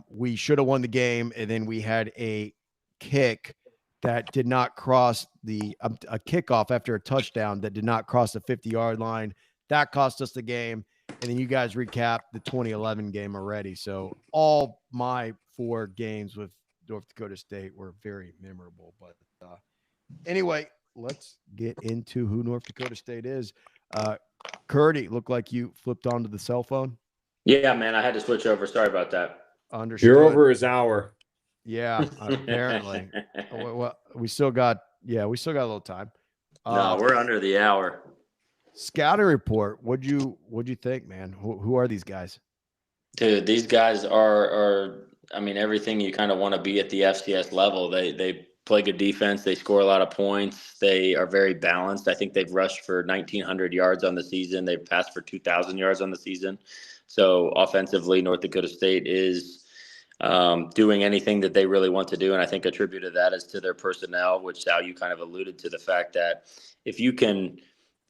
A: we should have won the game. And then we had a kick that did not cross a kickoff after a touchdown that did not cross the 50-yard line. That cost us the game. And then you guys recap the 2011 game already. So all my 4 games with North Dakota State were very memorable. But anyway, let's get into who North Dakota State is. Curdy, looked like you flipped onto the cell phone.
B: Yeah, man, I had to switch over. Sorry about that.
A: Understood.
C: You're over his hour.
A: Yeah, apparently. Well, we still got a little time.
B: No, we're under the hour.
A: Scouting report. What'd you think, man? Who are these guys?
B: Dude, these guys are I mean, everything you kind of want to be at the FCS level. They play good defense. They score a lot of points. They are very balanced. I think they've rushed for 1,900 yards on the season. They've passed for 2,000 yards on the season. So offensively, North Dakota State is doing anything that they really want to do. And I think a tribute to that is to their personnel, which Sal, you kind of alluded to the fact that if you can,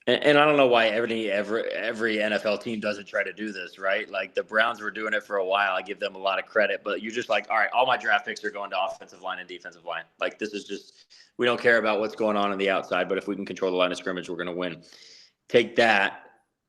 B: and I don't know why every NFL team doesn't try to do this, right? Like the Browns were doing it for a while. I give them a lot of credit, but you're just like, all right, all my draft picks are going to offensive line and defensive line. Like this is just, we don't care about what's going on the outside, but if we can control the line of scrimmage, we're going to win. Take that,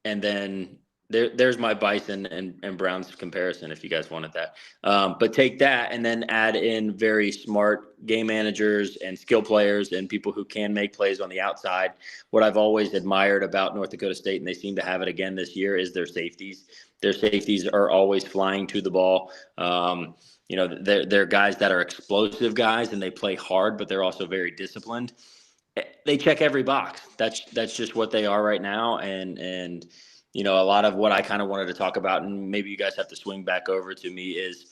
B: and then there's my Bison and Browns comparison if you guys wanted that. But take that and then add in very smart game managers and skill players and people who can make plays on the outside. What I've always admired about North Dakota State, and they seem to have it again this year, is their safeties. Their safeties are always flying to the ball. They're guys that are explosive guys and they play hard, but they're also very disciplined. They check every box. That's just what they are right now. And a lot of what I kind of wanted to talk about, and maybe you guys have to swing back over to me, is,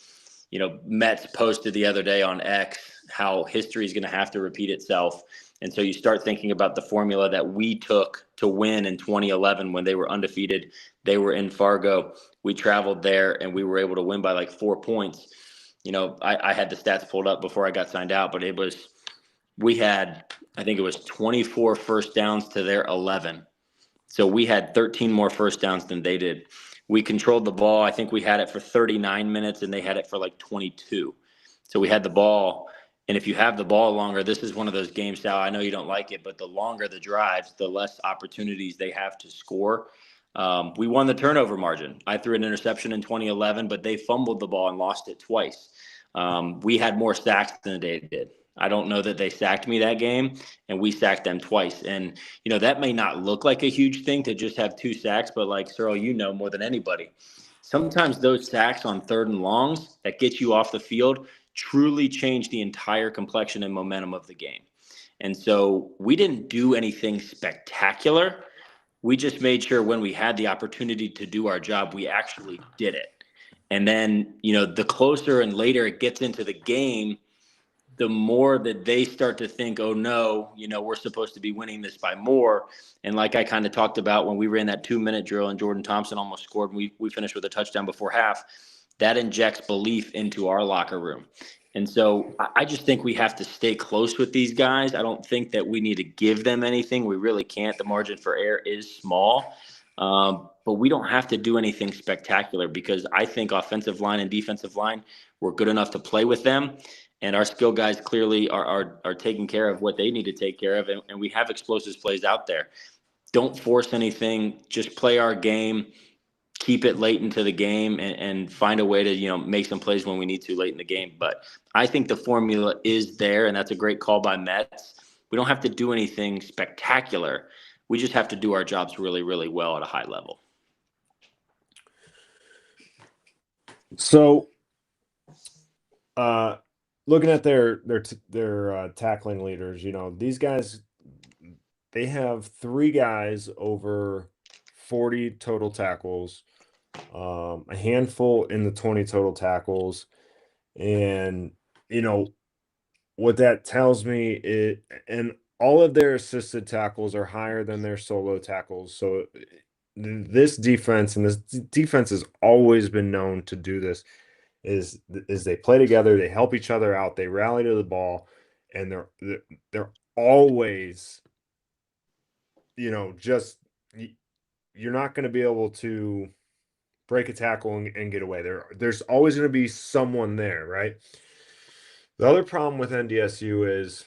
B: Mets posted the other day on X how history is going to have to repeat itself. And so you start thinking about the formula that we took to win in 2011 when they were undefeated. They were in Fargo. We traveled there and we were able to win by like 4 points. I had the stats pulled up before I got signed out, but we had, I think it was 24 first downs to their 11. So we had 13 more first downs than they did. We controlled the ball. I think we had it for 39 minutes and they had it for like 22. So we had the ball. And if you have the ball longer, this is one of those games, Sal, I know you don't like it, but the longer the drives, the less opportunities they have to score. We won the turnover margin. I threw an interception in 2011, but they fumbled the ball and lost it twice. We had more sacks than they did. I don't know that they sacked me that game, and we sacked them twice. And, that may not look like a huge thing to just have 2 sacks, but like Searle, more than anybody, sometimes those sacks on 3rd and longs that get you off the field truly change the entire complexion and momentum of the game. And so we didn't do anything spectacular. We just made sure when we had the opportunity to do our job, we actually did it. And then, the closer and later it gets into the game, the more that they start to think, oh no, we're supposed to be winning this by more. And like I kind of talked about when we ran that 2-minute drill and Jordan Thompson almost scored, and we finished with a touchdown before half, that injects belief into our locker room. And so I just think we have to stay close with these guys. I don't think that we need to give them anything. We really can't. The margin for error is small. But we don't have to do anything spectacular because I think offensive line and defensive line, we're good enough to play with them. And our skill guys clearly are taking care of what they need to take care of. And we have explosive plays out there. Don't force anything. Just play our game. Keep it late into the game and find a way to, make some plays when we need to late in the game. But I think the formula is there, and that's a great call by Mets. We don't have to do anything spectacular. We just have to do our jobs really, really well at a high level.
C: So, looking at their tackling leaders, these guys, they have 3 guys over 40 total tackles, a handful in the 20 total tackles. And, what that tells me is, and all of their assisted tackles are higher than their solo tackles. So this defense, and this defense has always been known to do this, is they play together, they help each other out, they rally to the ball, and they're always, just, you're not going to be able to break a tackle and get away. There's always going to be someone there, right? The other problem with NDSU is,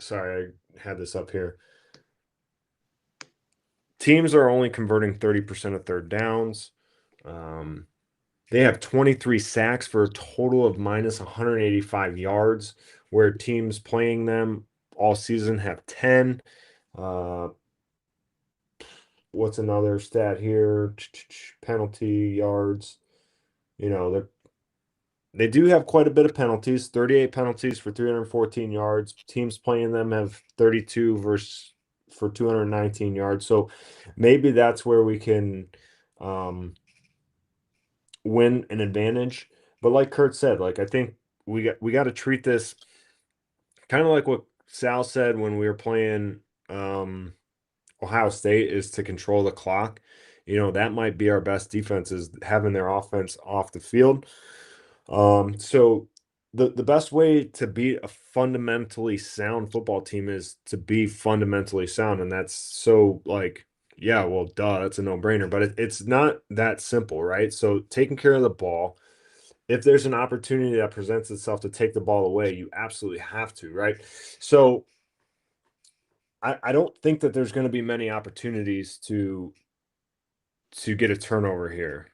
C: sorry, I had this up here. Teams are only converting 30% of third downs. They have 23 sacks for a total of minus 185 yards, where teams playing them all season have 10. What's another stat here? Penalty yards. They do have quite a bit of penalties, 38 penalties for 314 yards. Teams playing them have 32 for 219 yards. So maybe that's where we can win an advantage. But like Kurt said, I think we got to treat this kind of like what Sal said when we were playing Ohio State, is to control the clock. That might be our best defense, is having their offense off the field. So the best way to beat a fundamentally sound football team is to be fundamentally sound. And that's so like, yeah, well, duh, that's a no-brainer, but it's not that simple, right? So taking care of the ball, if there's an opportunity that presents itself to take the ball away, you absolutely have to, right? So I don't think that there's going to be many opportunities to get a turnover here.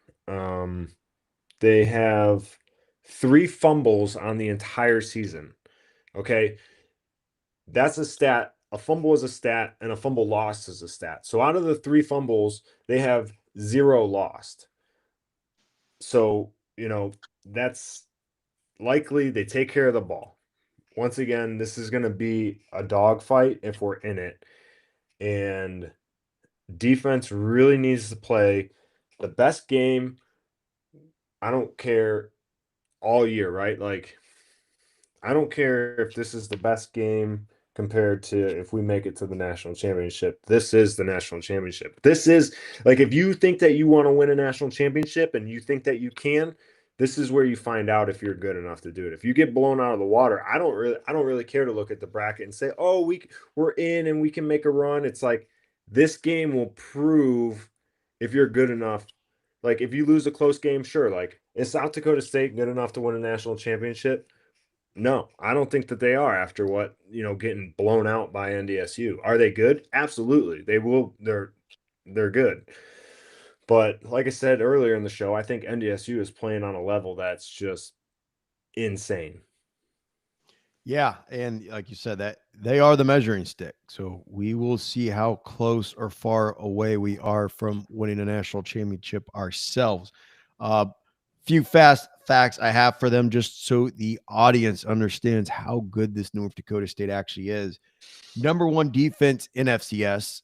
C: They have 3 fumbles on the entire season. Okay. That's a stat. A fumble is a stat, and a fumble lost is a stat. So out of the 3 fumbles, they have 0 lost. So, that's likely they take care of the ball. Once again, this is going to be a dogfight if we're in it. And defense really needs to play the best game. I don't care all year, right? Like, I don't care if this is the best game compared to if we make it to the national championship. This is the national championship. This is like, if you think that you want to win a national championship and you think that you can, this is where you find out if you're good enough to do it. If you get blown out of the water, I don't really care to look at the bracket and say, "Oh, we're in and we can make a run." It's like, this game will prove if you're good enough. Like, if you lose a close game, sure, like, is South Dakota State good enough to win a national championship? No, I don't think that they are, after what, getting blown out by NDSU. Are they good? Absolutely. They will. They're good. But like I said earlier in the show, I think NDSU is playing on a level that's just insane.
A: Yeah, and like you said, that they are the measuring stick. So we will see how close or far away we are from winning a national championship ourselves. Few fast facts I have for them, just so the audience understands how good this North Dakota State actually is. Number 1 defense in FCS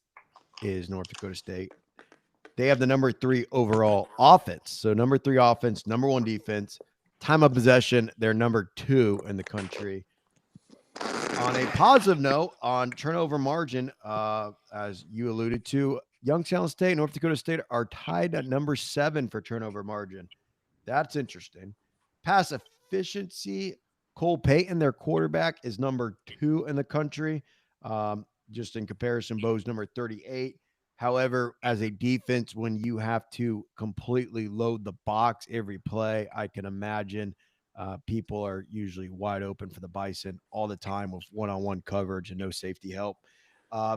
A: is North Dakota State. They have the number 3 overall offense. So number 3 offense, number 1 defense. Time of possession, they're number 2 in the country. On a positive note, on turnover margin, as you alluded to, Youngstown State, North Dakota State are tied at number 7 for turnover margin. That's interesting. Pass efficiency, Cole Payton, their quarterback, is number 2 in the country. Just in comparison, Bo's number 38. However, as a defense, when you have to completely load the box every play, I can imagine people are usually wide open for the Bison all the time with one-on-one coverage and no safety help. Uh,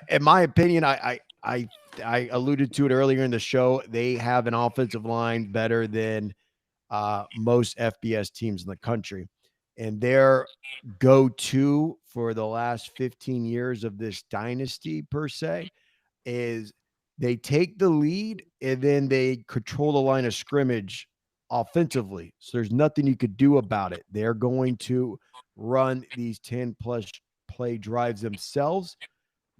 A: in my opinion, I alluded to it earlier in the show. They have an offensive line better than most FBS teams in the country, and their go-to for the last 15 years of this dynasty, per se, is they take the lead and then they control the line of scrimmage offensively. So there's nothing you could do about it. They're going to run these 10 plus play drives themselves,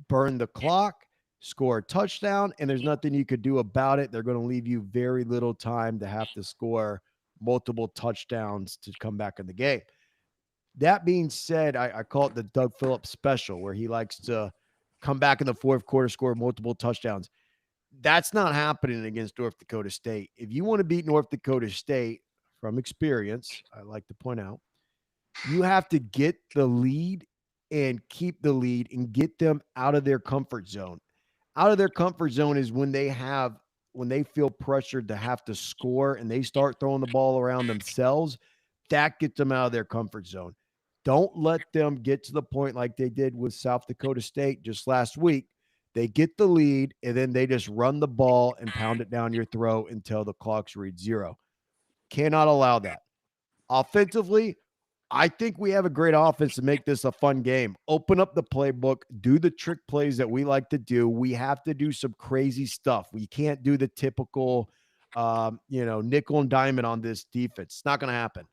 A: burn the clock, score a touchdown, and there's nothing you could do about it. They're going to leave you very little time to have to score multiple touchdowns to come back in the game. That being said, I call it the Doug Phillips special, where he likes to come back in the 4th quarter, score multiple touchdowns. That's not happening against North Dakota State. If you want to beat North Dakota State, from experience, I like to point out, you have to get the lead and keep the lead and get them out of their comfort zone. Out of their comfort zone is when they feel pressured to have to score and they start throwing the ball around themselves. That gets them out of their comfort zone. Don't let them get to the point like they did with South Dakota State just last week. They get the lead and then they just run the ball and pound it down your throat until the clocks read 0. Cannot allow that. Offensively, I think we have a great offense to make this a fun game. Open up the playbook, do the trick plays that we like to do. We have to do some crazy stuff. We can't do the typical, nickel and diamond on this defense. It's not going to happen.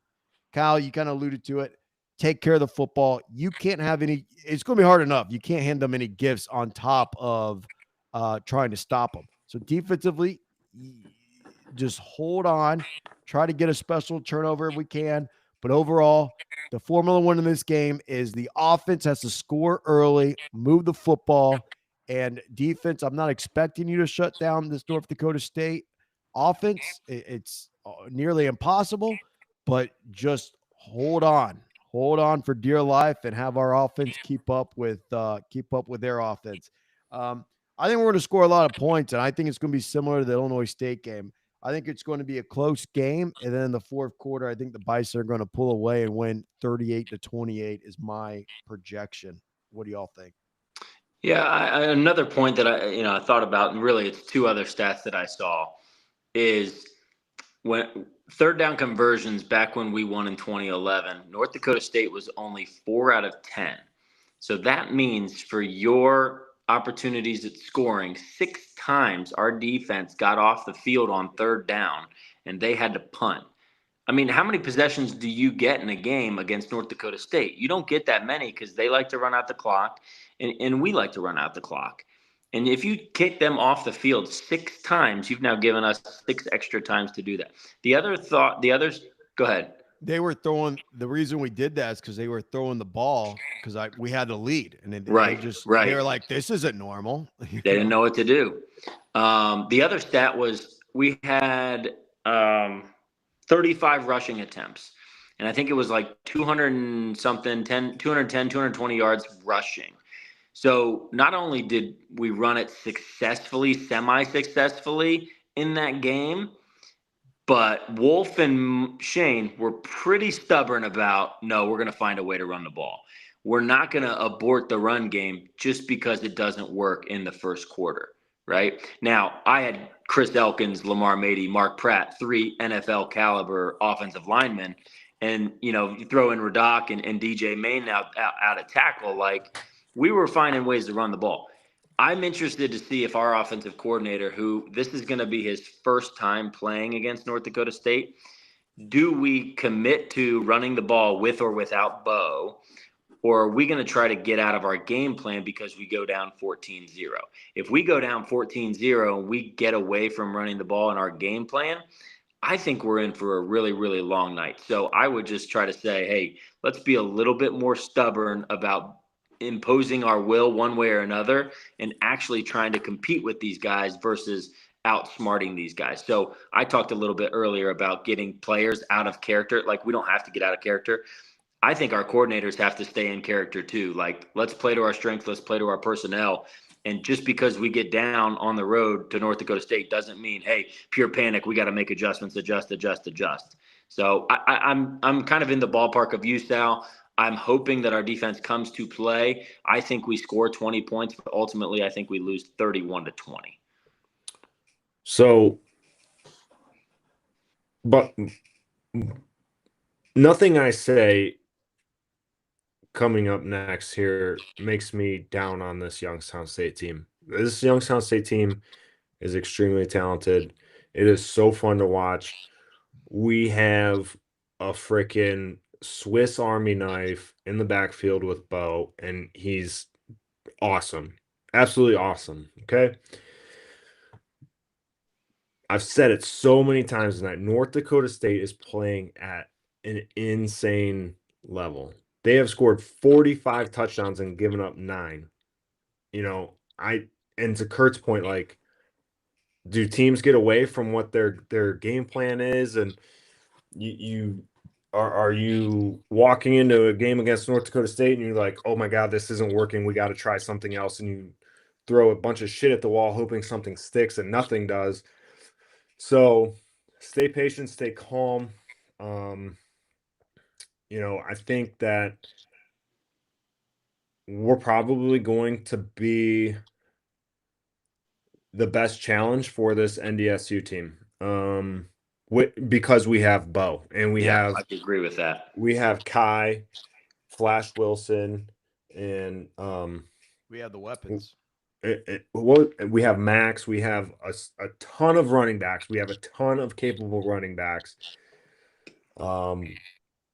A: Kyle, you kind of alluded to it. Take care of the football. You can't have any. It's going to be hard enough. You can't hand them any gifts on top of trying to stop them. So defensively, just hold on. Try to get a special turnover if we can. But overall, the formula one in this game is the offense has to score early, move the football, and defense. I'm not expecting you to shut down this North Dakota State offense. It's nearly impossible, but just hold on for dear life, and have our offense keep up with their offense. I think we're going to score a lot of points, and I think it's going to be similar to the Illinois State game. I think it's going to be a close game, and then in the fourth quarter, I think the Bison are going to pull away and win 38-28 is my projection. What do y'all think?
D: Yeah, another point that I thought about, and really it's two other stats that I saw, is when third down conversions back when we won in 2011, North Dakota State was only 4 out of 10. So that means for your opportunities at scoring, 6 times our defense got off the field on third down and they had to punt. I mean, how many possessions do you get in a game against North Dakota State? You don't get that many because they like to run out the clock, and we like to run out the clock. And if you kick them off the field 6 times, you've now given us 6 extra times to do that. Go ahead.
A: They were throwing. The reason we did that is because they were throwing the ball because we had the lead, and they were like, "This isn't normal."
D: They didn't know what to do. The other stat was we had 35 rushing attempts, and I think it was like 200 and something, 220 yards rushing. So not only did we run it successfully, semi-successfully in that game, but Wolf and Shane were pretty stubborn about, no, we're going to find a way to run the ball. We're not going to abort the run game just because it doesn't work in the first quarter, right? Now, I had Chris Elkins, Lamar Mady, Mark Pratt, 3 NFL caliber offensive linemen. And, you throw in Radak and DJ Main out of tackle, like we were finding ways to run the ball. I'm interested to see if our offensive coordinator, who this is going to be his first time playing against North Dakota State, do we commit to running the ball with or without Bo? Or are we going to try to get out of our game plan because we go down 14-0? If we go down 14-0 and we get away from running the ball in our game plan, I think we're in for a really, really long night. So I would just try to say, hey, let's be a little bit more stubborn about imposing our will one way or another and actually trying to compete with these guys versus outsmarting these guys. So I talked a little bit earlier about getting players out of character. Like, we don't have to get out of character. I think our coordinators have to stay in character too. Like, let's play to our strength. Let's play to our personnel. And just because we get down on the road to North Dakota State doesn't mean, hey, pure panic. We got to make adjustments, adjust. So I'm kind of in the ballpark of you, Sal. I'm hoping that our defense comes to play. I think we score 20 points, but ultimately I think we lose 31-20.
C: So, but nothing I say coming up next here makes me down on this Youngstown State team. This Youngstown State team is extremely talented. It is so fun to watch. We have a freaking Swiss Army knife in the backfield with Bo, and he's awesome. Absolutely awesome. Okay. I've said it so many times tonight. North Dakota State is playing at an insane level. They have scored 45 touchdowns and given up 9. And to Kurt's point, like, do teams get away from what their game plan is? And are you walking into a game against North Dakota State and you're like, oh my God, this isn't working. We got to try something else. And you throw a bunch of shit at the wall, hoping something sticks, and nothing does. So stay patient, stay calm. I think that we're probably going to be the best challenge for this NDSU team. Because we have Bo and
D: I agree with that.
C: We have Kai, Flash Wilson, and
A: we have the weapons.
C: We have Max. We have a ton of running backs. We have a ton of capable running backs.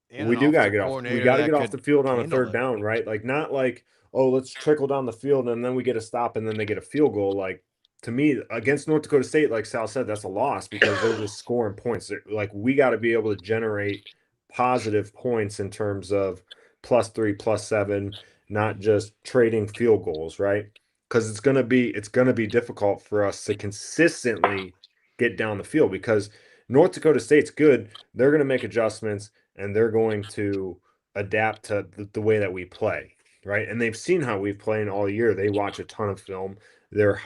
C: We do gotta get off. We gotta get off the field on a third down, right? Like, not like, oh, let's trickle down the field and then we get a stop and then they get a field goal. Like, to me, against North Dakota State, like Sal said, that's a loss because they're just scoring points. Like, we got to be able to generate positive points in terms of +3, +7, not just trading field goals, right? Because it's gonna be difficult for us to consistently get down the field because North Dakota State's good. They're gonna make adjustments and they're going to adapt to the way that we play, right? And they've seen how we've played all year. They watch a ton of film. They're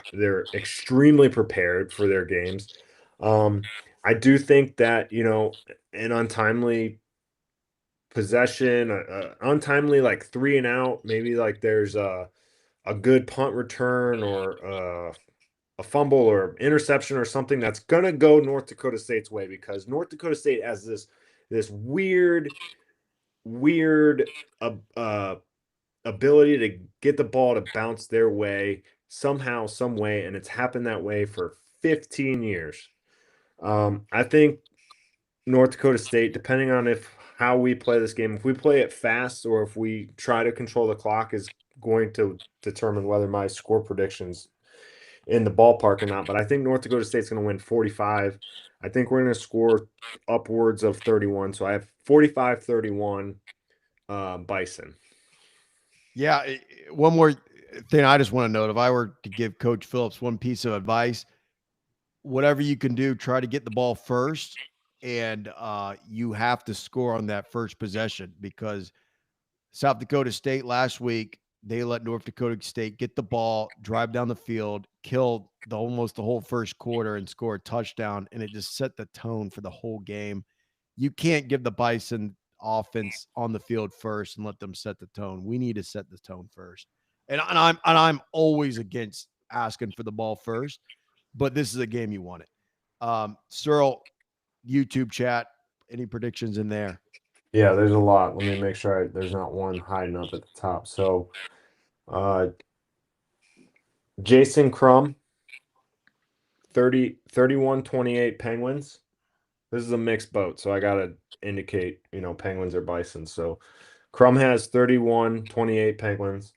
C: extremely prepared for their games. I do think that, an untimely possession, untimely like 3 and out, maybe like there's a good punt return or a fumble or interception or something that's gonna go North Dakota State's way because North Dakota State has this weird ability to get the ball to bounce their way somehow, some way, and it's happened that way for 15 years. I think North Dakota State, depending on how we play this game, if we play it fast or if we try to control the clock, is going to determine whether my score predictions in the ballpark or not. But I think North Dakota State's going to win 45. I think we're going to score upwards of 31. So I have 45-31 Bison.
A: Yeah. One more thing I just want to note, if I were to give Coach Phillips one piece of advice, whatever you can do, try to get the ball first. And you have to score on that first possession because South Dakota State last week, they let North Dakota State get the ball, drive down the field, kill almost the whole first quarter and score a touchdown. And it just set the tone for the whole game. You can't give the Bison offense on the field first and let them set the tone. We need to set the tone first. And I'm always against asking for the ball first, but this is a game you want it. Searle, YouTube chat, any predictions in there?
C: Yeah, there's a lot. Let me make sure there's not one hiding up at the top. So, Jason Crum, 31-28 Penguins. This is a mixed boat, so I got to indicate, Penguins or Bison. So, Crum has 31-28 Penguins.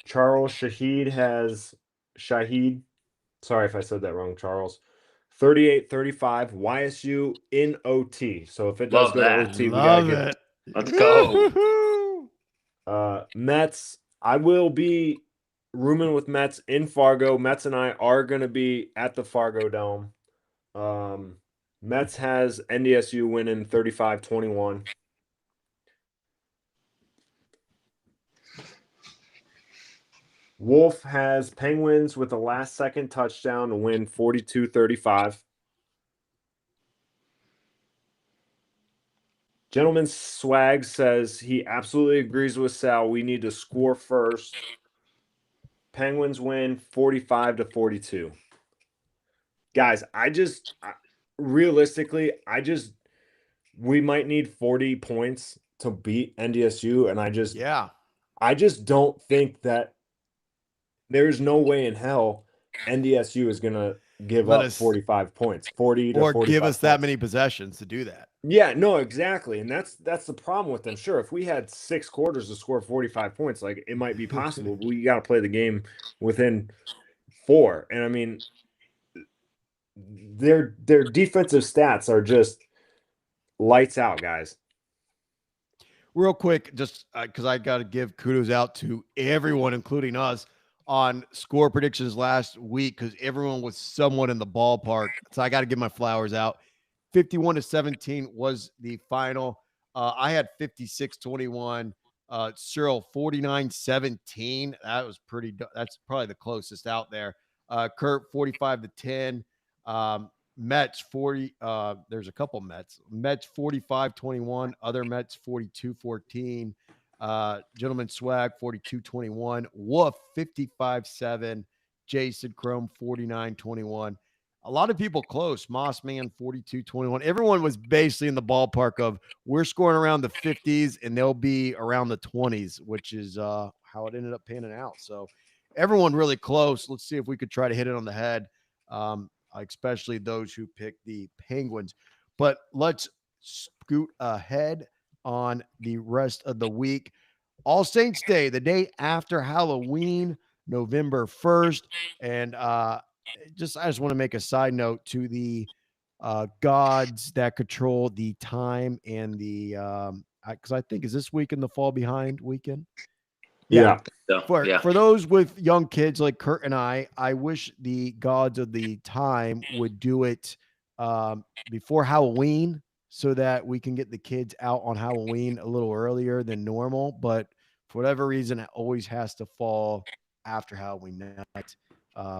C: Charles Shahid, sorry if I said that wrong, Charles. 38-35 YSU in OT. So if it does
D: Love
C: go
D: that.
C: to OT, we gotta get
A: it.
D: Let's go.
C: Mets. I will be rooming with Mets in Fargo. Mets and I are gonna be at the Fargo Dome. Mets has NDSU winning 35-21. Wolf has Penguins with a last-second touchdown to win 42-35. Gentleman Swag says he absolutely agrees with Sal. We need to score first. Penguins win 45-42. Guys, realistically, we might need 40 points to beat NDSU, and I just don't think that there's no way in hell NDSU is gonna give up 45 points, 40 to 45
A: give us that
C: points.
A: many possessions to do that.
C: Yeah, no, exactly. And that's the problem with them. Sure, if we had 6 quarters to score 45 points, like it might be possible, but we got to play the game within 4. And I mean, their defensive stats are just lights out, guys.
A: Real quick, just because I got to give kudos out to everyone, including us, on score predictions last week because everyone was somewhat in the ballpark. So I got to give my flowers out. 51-17 was the final. I had 56-21. Cyril 49-17. That was that's probably the closest out there. Kurt 45-10. Mets 40. There's a couple Mets. Mets 45-21. Other Mets 42-14. Gentleman Swag 42-21. Wolf 55-7. Jason Chrome 49-21. A lot of people close. Mossman 42-21. Everyone was basically in the ballpark of we're scoring around the 50s and they'll be around the 20s, which is how it ended up panning out. So everyone really close. Let's see if we could try to hit it on the head, especially those who picked the Penguins. But let's scoot ahead on the rest of the week. All Saints Day, the day after Halloween, November 1st. And I just want to make a side note to the gods that control the time and the because I think is this weekend the fall behind weekend.
C: Yeah.
D: So,
A: For those with young kids like Kurt and I wish the gods of the time would do it before Halloween so that we can get the kids out on Halloween a little earlier than normal. But for whatever reason, it always has to fall after Halloween night.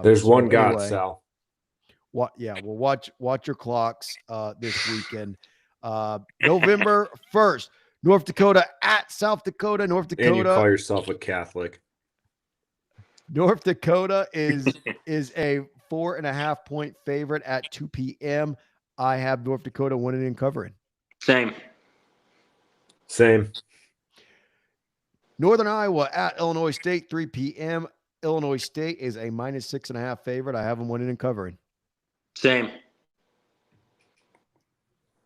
C: There's
A: So
C: one God,
A: anyway,
C: Sal.
A: Well, watch your clocks this weekend. November 1st, North Dakota at South Dakota. North
C: And you
A: Dakota.
C: call yourself a Catholic.
A: North Dakota is a 4.5 point favorite at 2 p.m. I have North Dakota winning and covering.
D: Same.
A: Northern Iowa at Illinois State, 3 p.m. Illinois State is a -6.5 favorite. I have them winning and covering.
D: Same.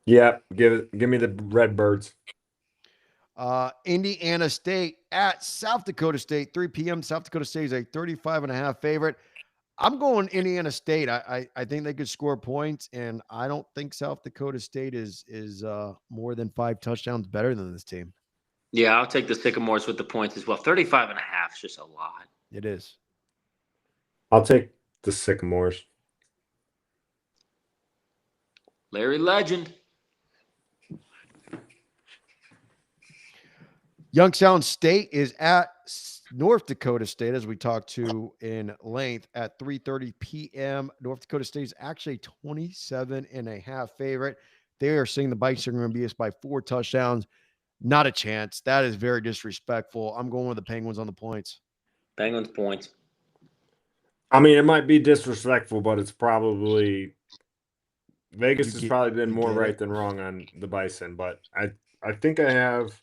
C: Yeah, give me the Redbirds.
A: Indiana State at South Dakota State, 3 p.m. South Dakota State is a 35.5 favorite. I'm going Indiana State. I think they could score points, and I don't think South Dakota State is more than 5 touchdowns better than this team.
D: Yeah, I'll take the Sycamores with the points as well. 35.5 is just a lot.
A: It is.
C: I'll take the Sycamores.
D: Larry Legend.
A: Youngstown State is at North Dakota State, as we talked to in length, at 3:30 p.m. North Dakota State is actually 27.5 favorite. They are saying the Bison are going to beat us by 4 touchdowns. Not a chance. That is very disrespectful. I'm going with the Penguins on the points.
D: Penguins points.
C: I mean, it might be disrespectful, but it's probably Vegas has probably been more right than wrong on the Bison, but I think I have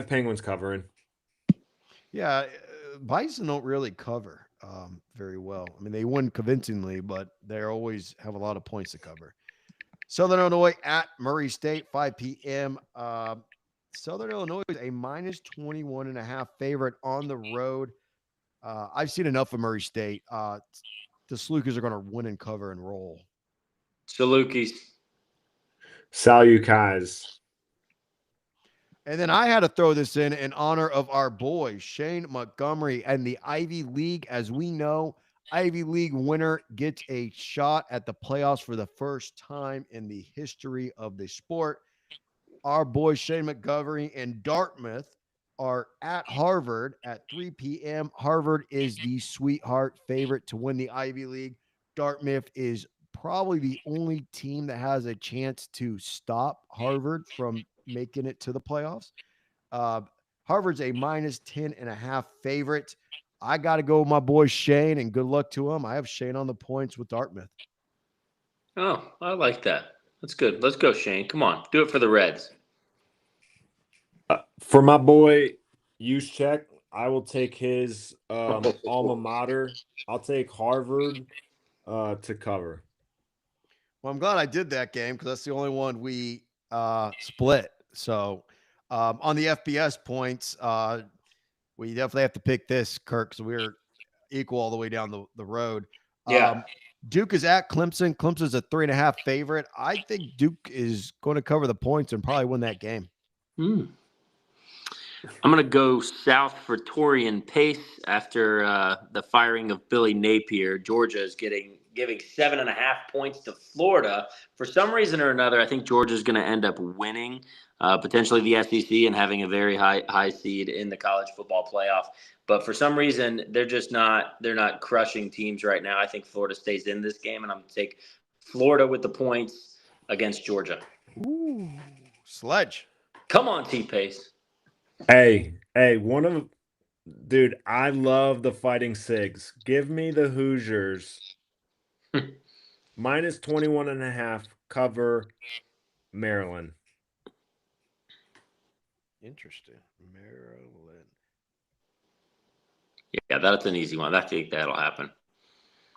C: Penguins covering.
A: Yeah, Bison don't really cover very well. I mean, they win convincingly, but they always have a lot of points to cover. Southern Illinois at Murray State, 5 p.m. Southern Illinois is a -21.5 favorite on the road. I've seen enough of Murray State. The Salukis are going to win and cover and roll.
D: Salukis.
C: Salukis.
A: And then I had to throw this in honor of our boy, Shane Montgomery, and the Ivy League. As we know, Ivy League winner gets a shot at the playoffs for the first time in the history of the sport. Our boy, Shane Montgomery and Dartmouth are at Harvard at 3 p.m. Harvard is the sweetheart favorite to win the Ivy League. Dartmouth is probably the only team that has a chance to stop Harvard from making it to the playoffs. Harvard's a -10.5 favorite. I got to go with my boy Shane, and good luck to him. I have Shane on the points with Dartmouth.
D: Oh, I like that. That's good. Let's go, Shane. Come on. Do it for the Reds.
C: For my boy Juszczyk, I will take his alma mater. I'll take Harvard to cover.
A: Well, I'm glad I did that game because that's the only one we split. So on the FBS points, we definitely have to pick this, Kirk, because we're equal all the way down the road.
D: Yeah.
A: Duke is at Clemson. Clemson's a 3.5 favorite. I think Duke is going to cover the points and probably win that game.
D: I'm going to go south for Torian Pace after the firing of Billy Napier. Georgia is giving 7.5 points to Florida. For some reason or another, I think Georgia is going to end up winning potentially the SEC and having a very high seed in the college football playoff. But for some reason, they're not crushing teams right now. I think Florida stays in this game, and I'm going to take Florida with the points against Georgia.
A: Ooh, sledge.
D: Come on, T-Pace.
C: Hey, dude, I love the Fighting Sigs. Give me the Hoosiers. -21.5 cover Maryland.
A: Interesting. Maryland.
D: Yeah, that's an easy one. I think that'll happen.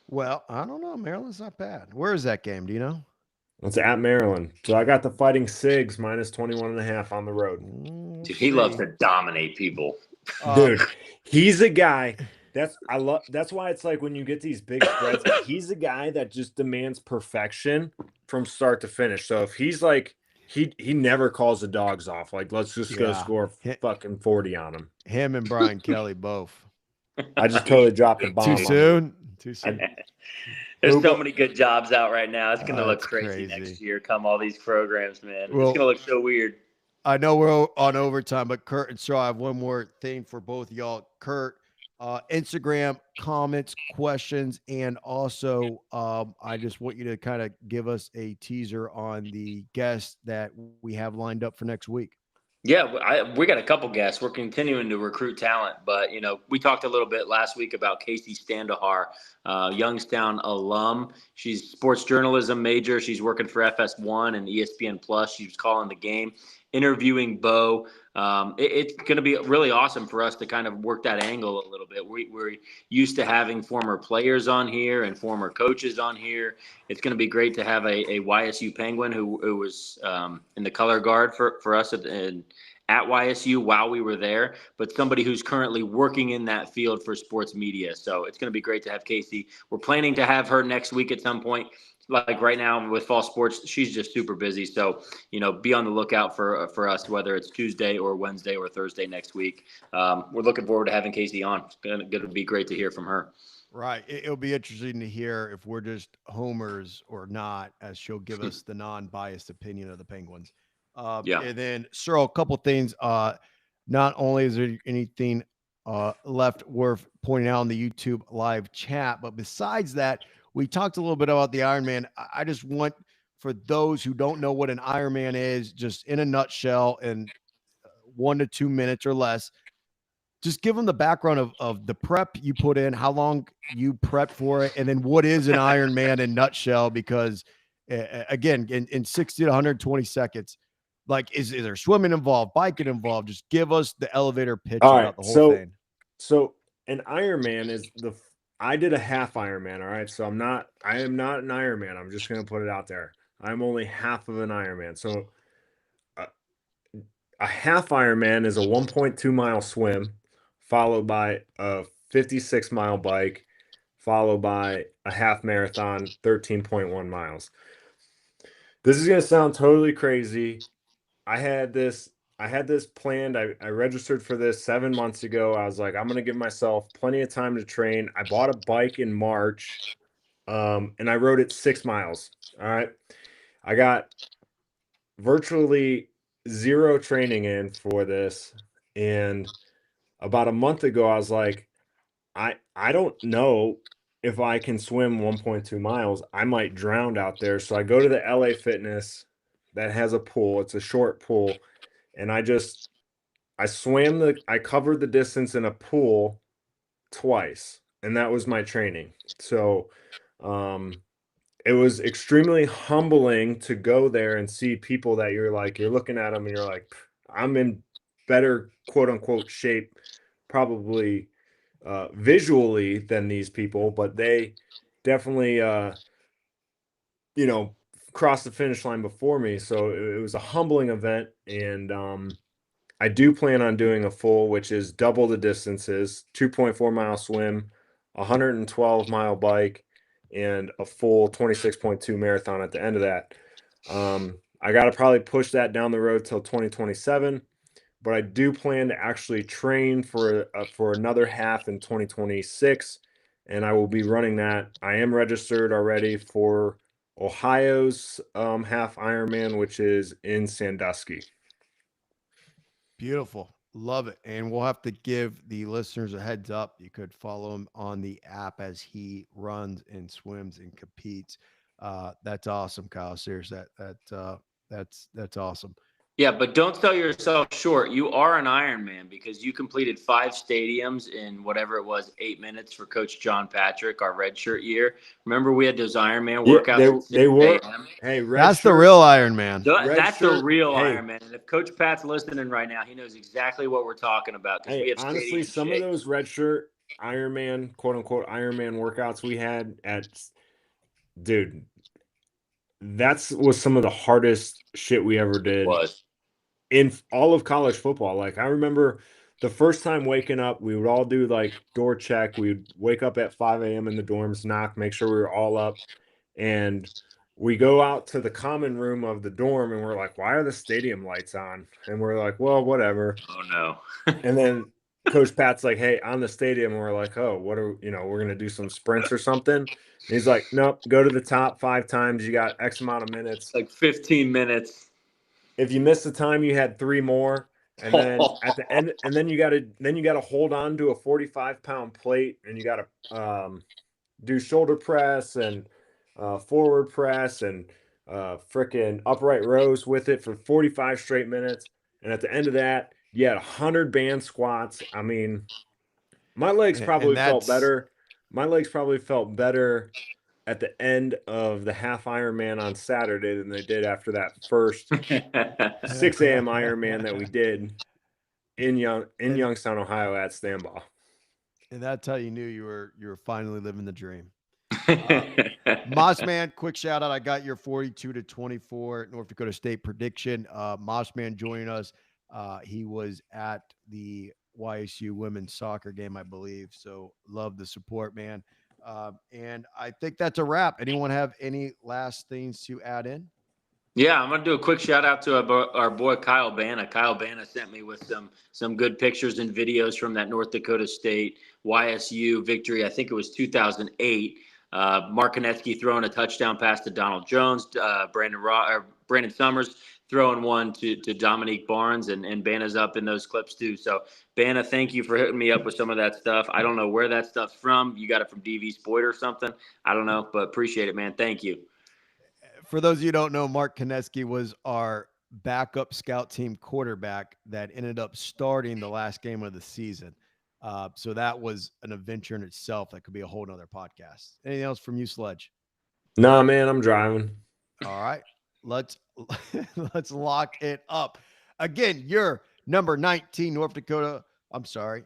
A: Well, I don't know. Maryland's not bad. Where is that game? Do you know?
C: It's at Maryland. So I got the Fighting Sigs -21.5 on the road.
D: Dude, he loves to dominate people.
C: Dude, he's a guy That's why it's like when you get these big spreads, he's a guy that just demands perfection from start to finish. So if he's like he never calls the dogs off. Like, let's just go score fucking 40 on him.
A: Him and Brian Kelly both.
C: I just totally dropped a bomb.
A: Too soon? Too soon.
D: There's so many good jobs out right now. It's gonna look
A: That's
D: crazy
A: crazy.
D: next year. Come all these programs, man.
A: Well,
D: it's gonna look so weird.
A: I know we're on overtime, but Kurt and Straw, I have one more thing for both of y'all. Kurt, Instagram comments, questions, and also I just want you to kind of give us a teaser on the guest that we have lined up for next week.
D: Yeah, we got a couple guests. We're continuing to recruit talent, but we talked a little bit last week about Casey Standahar, Youngstown alum. She's sports journalism major. She's working for FS1 and ESPN Plus. She was calling the game, interviewing Bo. It's going to be really awesome for us to kind of work that angle a little bit. We're used to having former players on here and former coaches on here. It's going to be great to have a YSU Penguin who was in the color guard for us at YSU while we were there, but somebody who's currently working in that field for sports media. So it's going to be great to have Casey. We're planning to have her next week at some point. Like right now with fall sports, she's just super busy. So, be on the lookout for us, whether it's Tuesday or Wednesday or Thursday next week. We're looking forward to having Casey on. It's going to be great to hear from her.
A: Right. It'll be interesting to hear if we're just homers or not, as she'll give us the non-biased opinion of the Penguins. And then, Cyril, a couple things. Not only is there anything left worth pointing out in the YouTube live chat, but besides that, we talked a little bit about the Ironman. I just want, for those who don't know what an Ironman is, just in a nutshell, in 1 to 2 minutes or less, just give them the background of the prep you put in, how long you prepped for it, and then what is an Ironman in nutshell, because again, in 60 to 120 seconds, like, is there swimming involved, biking involved? Just give us the elevator pitch about the whole thing.
C: So an Ironman is I did a half Ironman. All right. So I am not an Ironman. I'm just going to put it out there. I'm only half of an Ironman. So a half Ironman is a 1.2 mile swim, followed by a 56-mile bike, followed by a half marathon, 13.1 miles. This is going to sound totally crazy. I had this planned. I registered for this 7 months ago. I was like, I'm going to give myself plenty of time to train. I bought a bike in March, and I rode it 6 miles. All right. I got virtually zero training in for this. And about a month ago, I was like, I don't know if I can swim 1.2 miles. I might drown out there. So I go to the LA Fitness that has a pool. It's a short pool. And I covered the distance in a pool twice. And that was my training. So it was extremely humbling to go there and see people that you're looking at them and you're like, I'm in better quote unquote shape, probably visually than these people, but they definitely, crossed the finish line before me. So it was a humbling event. And I do plan on doing a full, which is double the distances, 2.4 mile swim, 112-mile bike, and a full 26.2 marathon at the end of that. I got to probably push that down the road till 2027, but I do plan to actually train for another half in 2026, and I will be running that. I am registered already for Ohio's half Ironman, which is in Sandusky.
A: Beautiful. Love it. And we'll have to give the listeners a heads up. You could follow him on the app as he runs and swims and competes. That's awesome, Kyle. Seriously, that's awesome.
D: Yeah, but don't sell yourself short. You are an Ironman because you completed 5 stadiums in whatever it was, 8 minutes for Coach John Patrick, our redshirt year. Remember, we had those Ironman workouts.
C: They were.
A: Hey, that's the real Ironman.
D: That's the real Ironman. And if Coach Pat's listening right now, he knows exactly what we're talking about.
C: Hey,
D: we have
C: honestly, some of those redshirt Ironman, quote unquote Ironman workouts we had dude, was some of the hardest shit we ever did in all of college football. Like, I remember the first time waking up, we would all do like door check. We'd wake up at 5 a.m. in the dorms, knock, make sure we were all up. And we go out to the common room of the dorm and we're like, why are the stadium lights on? And we're like, well, whatever.
D: Oh no.
C: And then Coach Pat's like, hey, on the stadium. And we're like, oh, what are, we're going to do some sprints or something. And he's like, nope, go to the top 5 times. You got X amount of minutes.
D: Like 15 minutes.
C: If you miss the time, you had 3 more. And then at the end, and then you got to hold on to a 45-pound plate, and you got to do shoulder press and forward press and freaking upright rows with it for 45 straight minutes. And at the end of that, you had 100 band squats. I mean, my legs probably felt better. My legs probably felt better at the end of the half Ironman on Saturday than they did after that first 6 a.m. Ironman that we did in Youngstown, Ohio at Stambaugh.
A: And that's how you knew you were finally living the dream. Mossman, quick shout out. I got your 42-24 North Dakota State prediction. Mossman joining us. He was at the YSU women's soccer game, I believe. So love the support, man. And I think that's a wrap. Anyone have any last things to add in?
D: Yeah, I'm gonna do a quick shout out to our boy Kyle Banna. Kyle Banna sent me with some good pictures and videos from that North Dakota State YSU victory. I think it was 2008. Mark Konecki throwing a touchdown pass to Donald Jones. Brandon Summers throwing one to Dominique Barnes, and Banna's up in those clips too. So Banna, thank you for hitting me up with some of that stuff. I don't know where that stuff's from. You got it from DV Sport or something. I don't know, but appreciate it, man. Thank you.
A: For those of you who don't know, Mark Konecki was our backup scout team quarterback that ended up starting the last game of the season. So that was an adventure in itself. That could be a whole nother podcast. Anything else from you, Sledge?
C: Nah, man, I'm driving.
A: All right. Let's lock it up. Again, you're number 19 North Dakota. I'm sorry.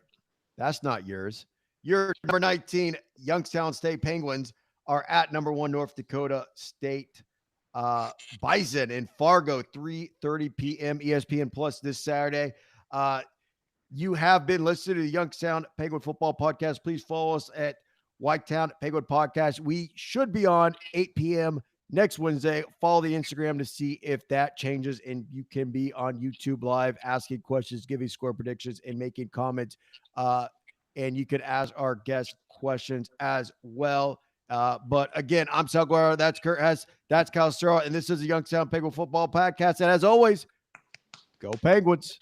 A: That's not yours. Your number 19 Youngstown State Penguins are at number 1 North Dakota State Bison in Fargo, 3:30 p.m. ESPN Plus this Saturday. You have been listening to the Youngstown Penguin Football Podcast. Please follow us at Whitetown Penguin Podcast. We should be on 8 p.m. next Wednesday. Follow the Instagram to see if that changes, and you can be on YouTube Live asking questions, giving score predictions, and making comments. And you can ask our guests questions as well. But again, I'm Sal Guerrero. That's Kurt Hess. That's Kyle Stroh. And this is the Youngstown Penguin Football Podcast. And as always, go Penguins.